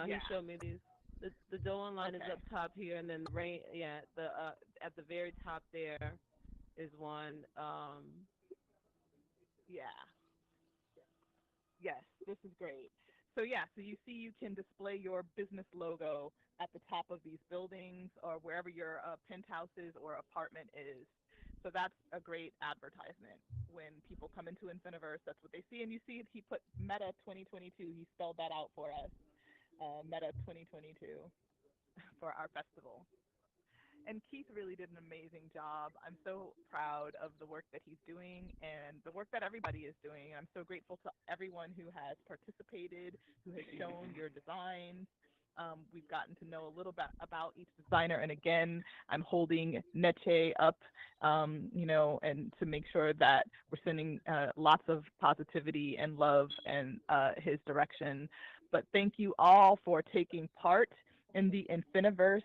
He showed me these. The Doe Online is up top here, and then the rain. Yeah, at the very top there is one. Yeah. Yes, this is great. So yeah, so you see, you can display your business logo at the top of these buildings or wherever your penthouses or apartment is. So that's a great advertisement. When people come into Infiniverse, that's what they see. And you see he put Meta 2022. He spelled that out for us. Meta 2022 for our festival. And Keith really did an amazing job. I'm so proud of the work that he's doing and the work that everybody is doing. I'm so grateful to everyone who has participated, who has shown your designs. We've gotten to know a little bit about each designer. And again, I'm holding Neche up, and to make sure that we're sending lots of positivity and love in his direction. But thank you all for taking part in the Infiniverse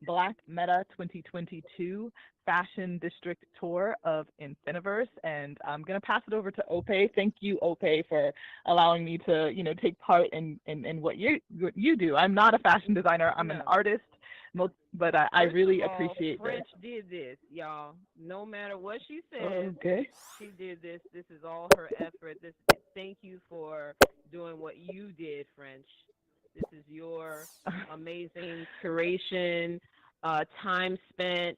Black Meta 2022 Fashion District Tour of Infiniverse. And I'm going to pass it over to Ope. Thank you, Ope, for allowing me to, take part in what you do. I'm not a fashion designer. I'm an artist, but I really appreciate French did this, y'all. No matter what she said, okay, she did this. This is all her effort. Thank you for doing what you did, French. This is your amazing curation, time spent.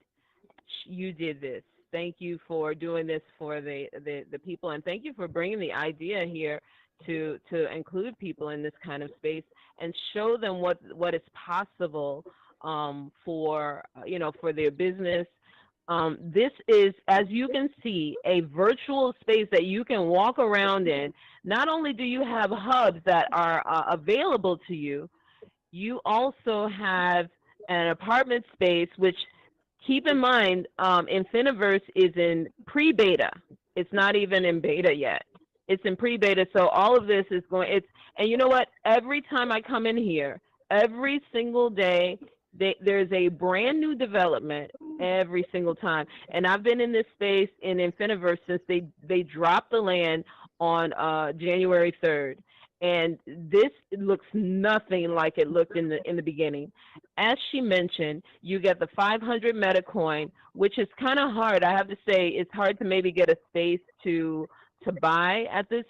You did this. Thank you for doing this for the people, and thank you for bringing the idea here to include people in this kind of space and show them what is possible for their business. This is, as you can see, a virtual space that you can walk around in. Not only do you have hubs that are available to you, you also have an apartment space, which, keep in mind, Infiniverse is in pre-beta. It's not even in beta yet. It's in pre-beta, so all of this is going, and you know what? Every time I come in here, every single day, there's a brand new development every single time. And I've been in this space in Infiniverse since they dropped the land on January 3rd. And this looks nothing like it looked in the beginning. As she mentioned, you get the 500 meta coin, which is kind of hard. I have to say, it's hard to maybe get a space to buy at this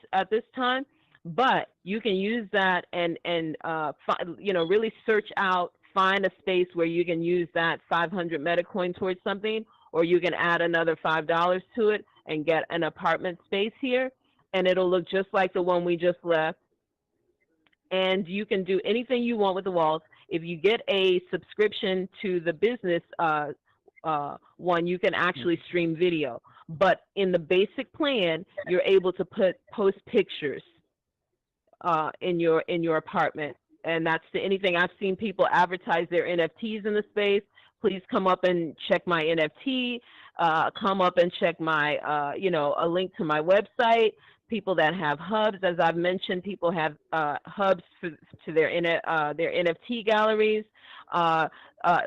time. But you can use that and really search out, find a space where you can use that 500 meta coin towards something, or you can add another $5 to it and get an apartment space here, and it'll look just like the one we just left. And you can do anything you want with the walls. If you get a subscription to the business one, you can actually stream video. But in the basic plan, you're able to post pictures in your apartment And that's to anything. I've seen people advertise their NFTs in the space. Please come up and check my NFT. Come up and check my, you know, a link to my website. People that have hubs, as I've mentioned, people have hubs to their NFT galleries.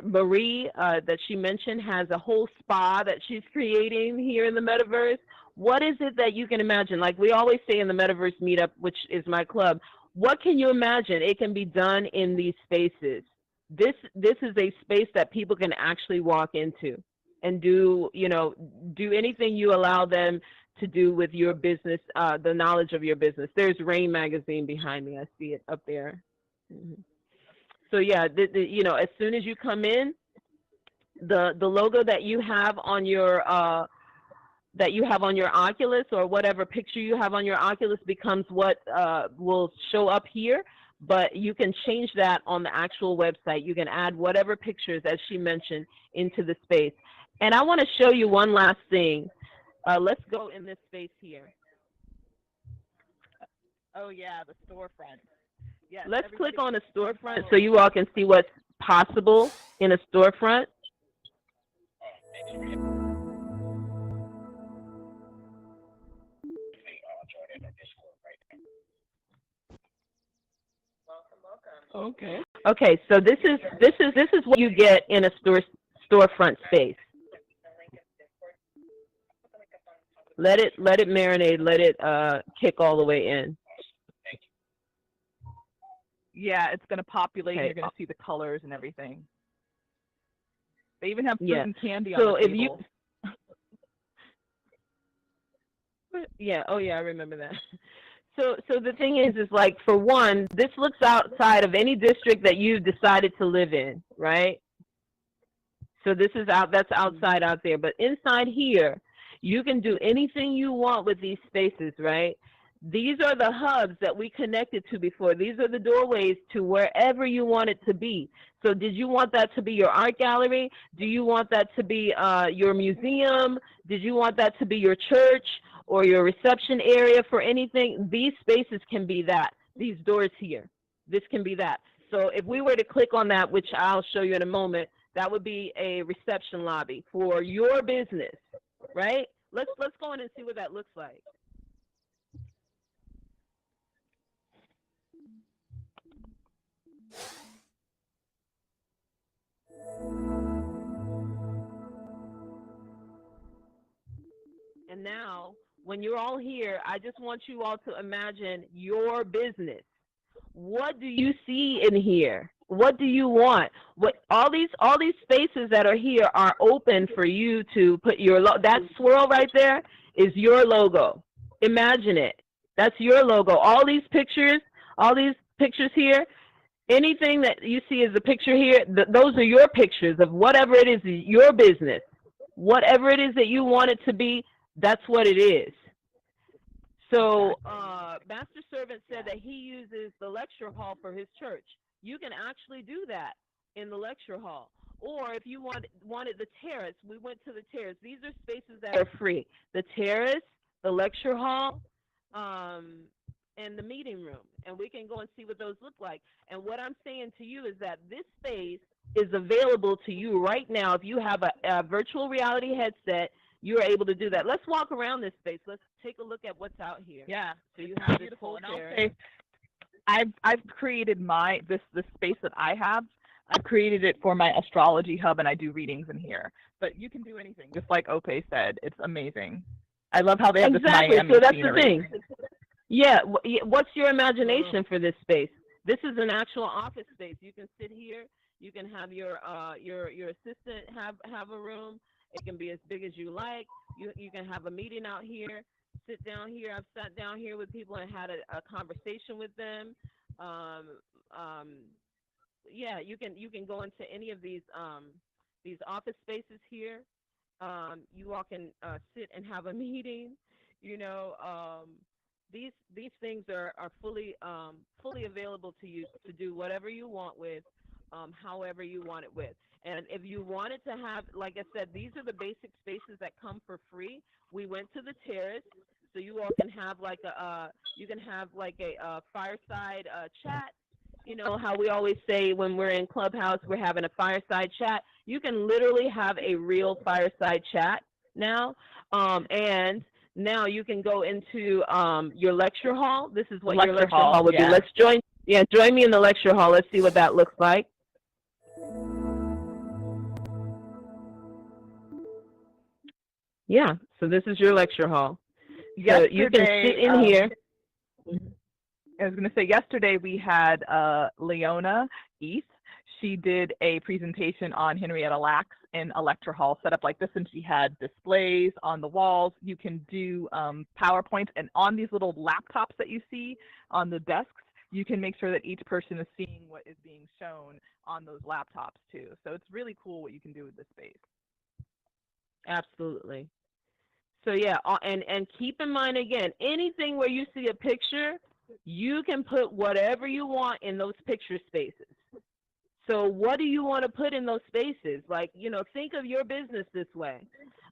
Marie, that she mentioned, has a whole spa that she's creating here in the Metaverse. What is it that you can imagine? Like we always say in the Metaverse Meetup, which is my club, what can you imagine? It can be done in these spaces. This is a space that people can actually walk into and do, you know, do anything you allow them to do with your business, the knowledge of your business. There's Rain Magazine behind me. I see it up there. Mm-hmm. So yeah, you know, as soon as you come in, the logo that you have on your Oculus, or whatever picture you have on your Oculus, becomes what will show up here. But you can change that on the actual website. You can add whatever pictures, as she mentioned, into the space. And I want to show you one last thing. Let's go in this space here. Oh yeah, the storefront. Yes, let's click on a storefront so you all can see what's possible in a storefront. Okay. Okay, so this is what you get in a storefront space. Let it marinate, let it kick all the way in. Yeah, it's going to populate. Okay. You're going to see the colors and everything. They even have fruit and candy on so the if table. Yeah, oh yeah, I remember that. So the thing is like, for one, this looks outside of any district that you've decided to live in, right? So this is that's outside out there. But inside here, you can do anything you want with these spaces, right? These are the hubs that we connected to before. These are the doorways to wherever you want it to be. So did you want that to be your art gallery? Do you want that to be your museum? Did you want that to be your church or your reception area for anything? These spaces can be that. These doors here, this can be that. So if we were to click on that, which I'll show you in a moment, that would be a reception lobby for your business, right? Let's go in and see what that looks like. And now, when you're all here, I just want you all to imagine your business. What do you see in here? What do you want? What all these spaces that are here are open for you to put your that swirl right there is your logo. Imagine it. That's your logo. All these pictures here, anything that you see as a picture here, those are your pictures of whatever it is, your business. Whatever it is that you want it to be, that's what it is. So Master Servant said that he uses the lecture hall for his church. You can actually do that in the lecture hall. Or if you wanted the terrace, we went to the terrace. These are spaces that are free. The terrace, the lecture hall, and the meeting room. And we can go and see what those look like. And what I'm saying to you is that this space is available to you right now. If you have a virtual reality headset, you're able to do that. Let's walk around this space. Let's take a look at what's out here. Yeah. So you have this whole terrace. I've created this space that I have. I've created it for my astrology hub, and I do readings in here. But you can do anything, just like Ope said. It's amazing. I love how they have this Miami So that's scenery. the thing. Yeah. What's your imagination for this space? This is an actual office space. You can sit here. You can have your assistant have a room. It can be as big as you like. You can have a meeting out here. Sit down here. I've sat down here with people and had a conversation with them. Yeah, you can go into any of these office spaces here. You all can sit and have a meeting. You know, these things are fully available to you to do whatever you want with, however you want it with. And if you wanted to have, like I said, these are the basic spaces that come for free. We went to the terrace, so you all can have like a fireside chat. You know how we always say when we're in Clubhouse, we're having a fireside chat. You can literally have a real fireside chat now. And now you can go into your lecture hall. This is what your lecture hall would be. Let's join me in the lecture hall. Let's see what that looks like. Yeah, so this is your lecture hall. So you can sit in here. I was going to say, yesterday we had Leona East. She did a presentation on Henrietta Lacks in a lecture hall set up like this, and she had displays on the walls. You can do PowerPoints, and on these little laptops that you see on the desks, you can make sure that each person is seeing what is being shown on those laptops too. So it's really cool what you can do with this space. Absolutely. So yeah, and keep in mind again, anything where you see a picture, you can put whatever you want in those picture spaces. So what do you want to put in those spaces? Like, you know, think of your business this way.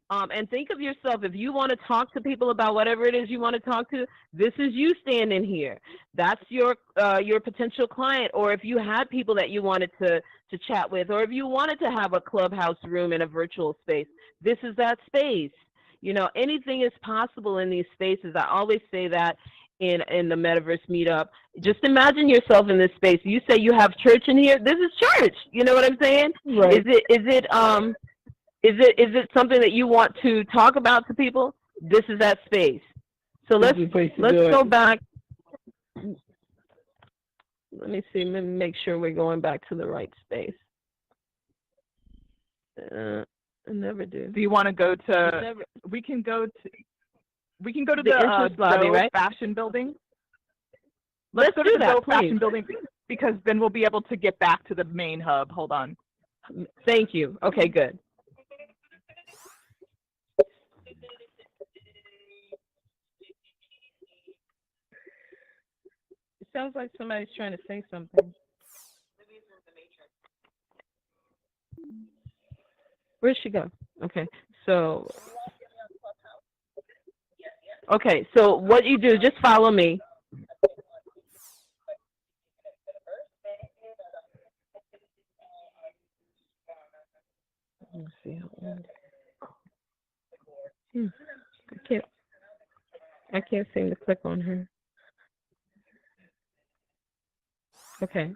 And think of yourself, if you want to talk to people about whatever it is you want to talk to, this is you standing here. That's your potential client. Or if you had people that you wanted to chat with, or if you wanted to have a clubhouse room in a virtual space, this is that space. You know, anything is possible in these spaces. I always say that in the Metaverse meetup. Just imagine yourself in this space. You say you have church in here. This is church. You know what I'm saying? Right. Is it something that you want to talk about to people? This is that space. So let's go back. Let me see. Let me make sure we're going back to the right space. I never do. Do you want to go to? We can go to the entrance lobby, right? Fashion building. Let's go to the Fashion building, because then we'll be able to get back to the main hub. Hold on. Thank you. Okay, good. It sounds like somebody's trying to say something. Where'd she go? Okay, so what you do, just follow me. Let's see. I can't seem to click on her. Okay.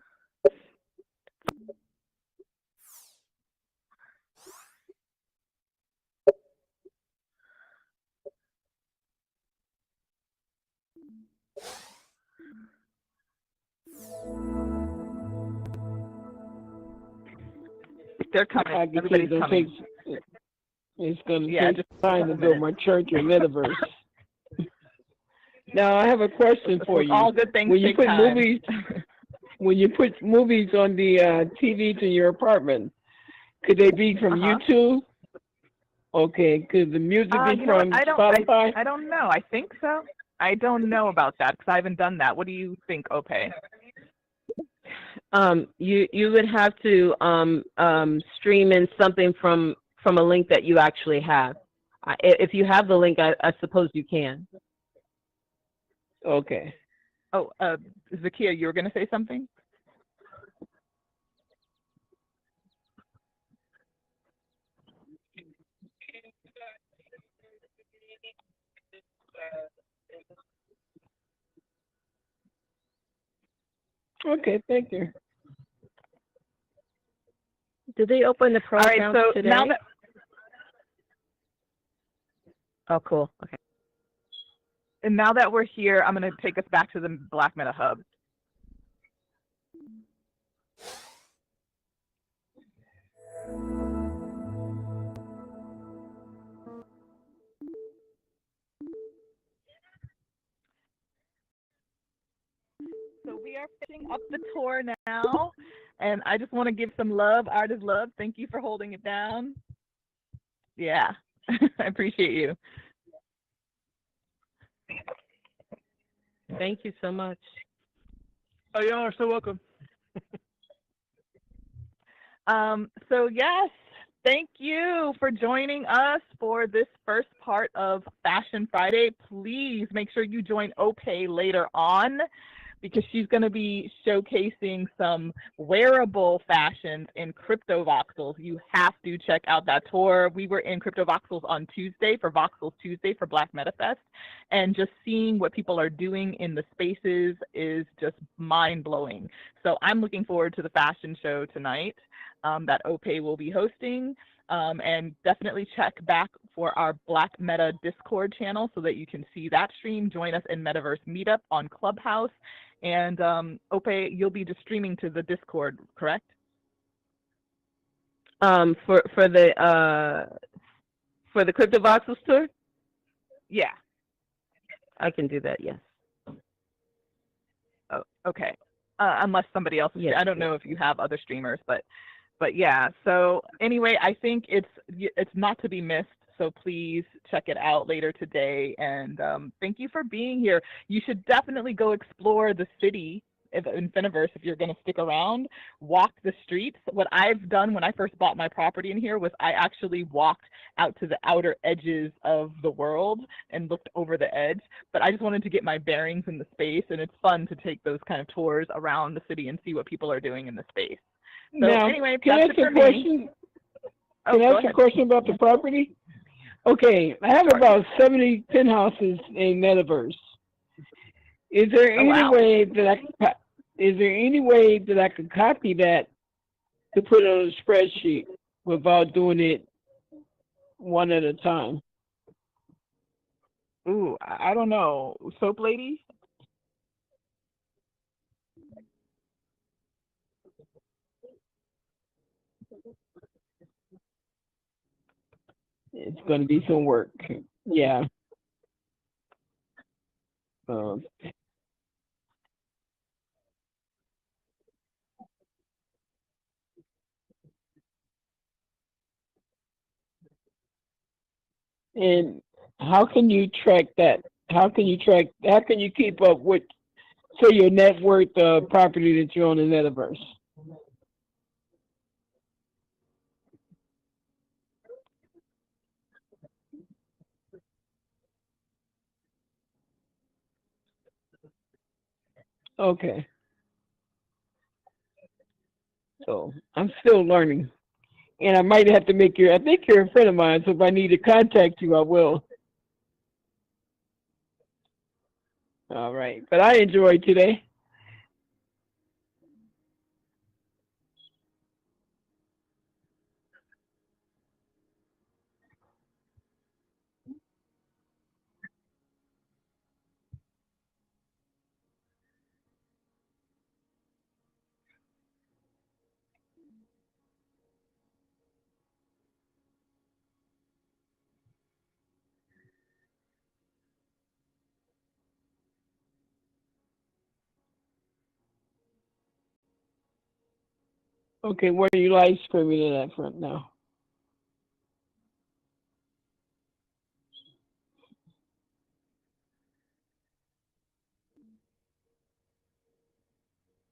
They're coming. Everybody's coming. It's going to take time to build my church in Metaverse. Now, I have a question for you. All good things when you take put time. movies, when you put movies on the TV to your apartment, could they be from YouTube? Okay, could the music be from Spotify? I don't know. I think so. I don't know about that because I haven't done that. What do you think, Ope? You would have to stream in something from a link that you actually have. If you have the link, I suppose you can. Okay. Oh, Zakia, you were going to say something? Okay, thank you. Did they open the pro account today? Now that... Oh, cool. Okay. And now that we're here, I'm going to take us back to the Black Meta Hub. So we are finishing up the tour now, and I just want to give some love. Artist love. Thank you for holding it down. Yeah, I appreciate you. Thank you so much. Oh, y'all are so welcome. So yes, thank you for joining us for this first part of Fashion Friday. Please make sure you join Ope later on, because she's going to be showcasing some wearable fashions in crypto voxels. You have to check out that tour. We were in crypto voxels on Tuesday for Voxels Tuesday for Black Metafest, and just seeing what people are doing in the spaces is just mind-blowing. So I'm looking forward to the fashion show tonight that Ope will be hosting. And definitely check back for our Black Meta Discord channel so that you can see that stream. Join us in Metaverse Meetup on Clubhouse. And Ope, you'll be just streaming to the Discord, correct? For the Crypto Voxels tour? Yeah. I can do that, yes. Oh, okay. Unless somebody else, yes, I don't know if you have other streamers, but yeah. So anyway, I think it's not to be missed. So please check it out later today. And thank you for being here. You should definitely go explore the city of Infiniverse if you're going to stick around. Walk the streets. What I've done when I first bought my property in here was I actually walked out to the outer edges of the world and looked over the edge. But I just wanted to get my bearings in the space, and it's fun to take those kind of tours around the city and see what people are doing in the space. So now, anyway, can I that's ask it a for me. question? Can I ask a question about the property? Okay, I have about 70 penthouses in Metaverse. Is there any way that I could copy that to put it on a spreadsheet without doing it one at a time? Ooh, I don't know. Soap Lady? It's going to be some work. Yeah. And how can you track that? How can you keep up with, say, your net worth property that you own in Metaverse? Okay. So I'm still learning. And I might have to make I think you're a friend of mine, so if I need to contact you, I will. All right. But I enjoyed today. Okay, what are you live streaming in that front now?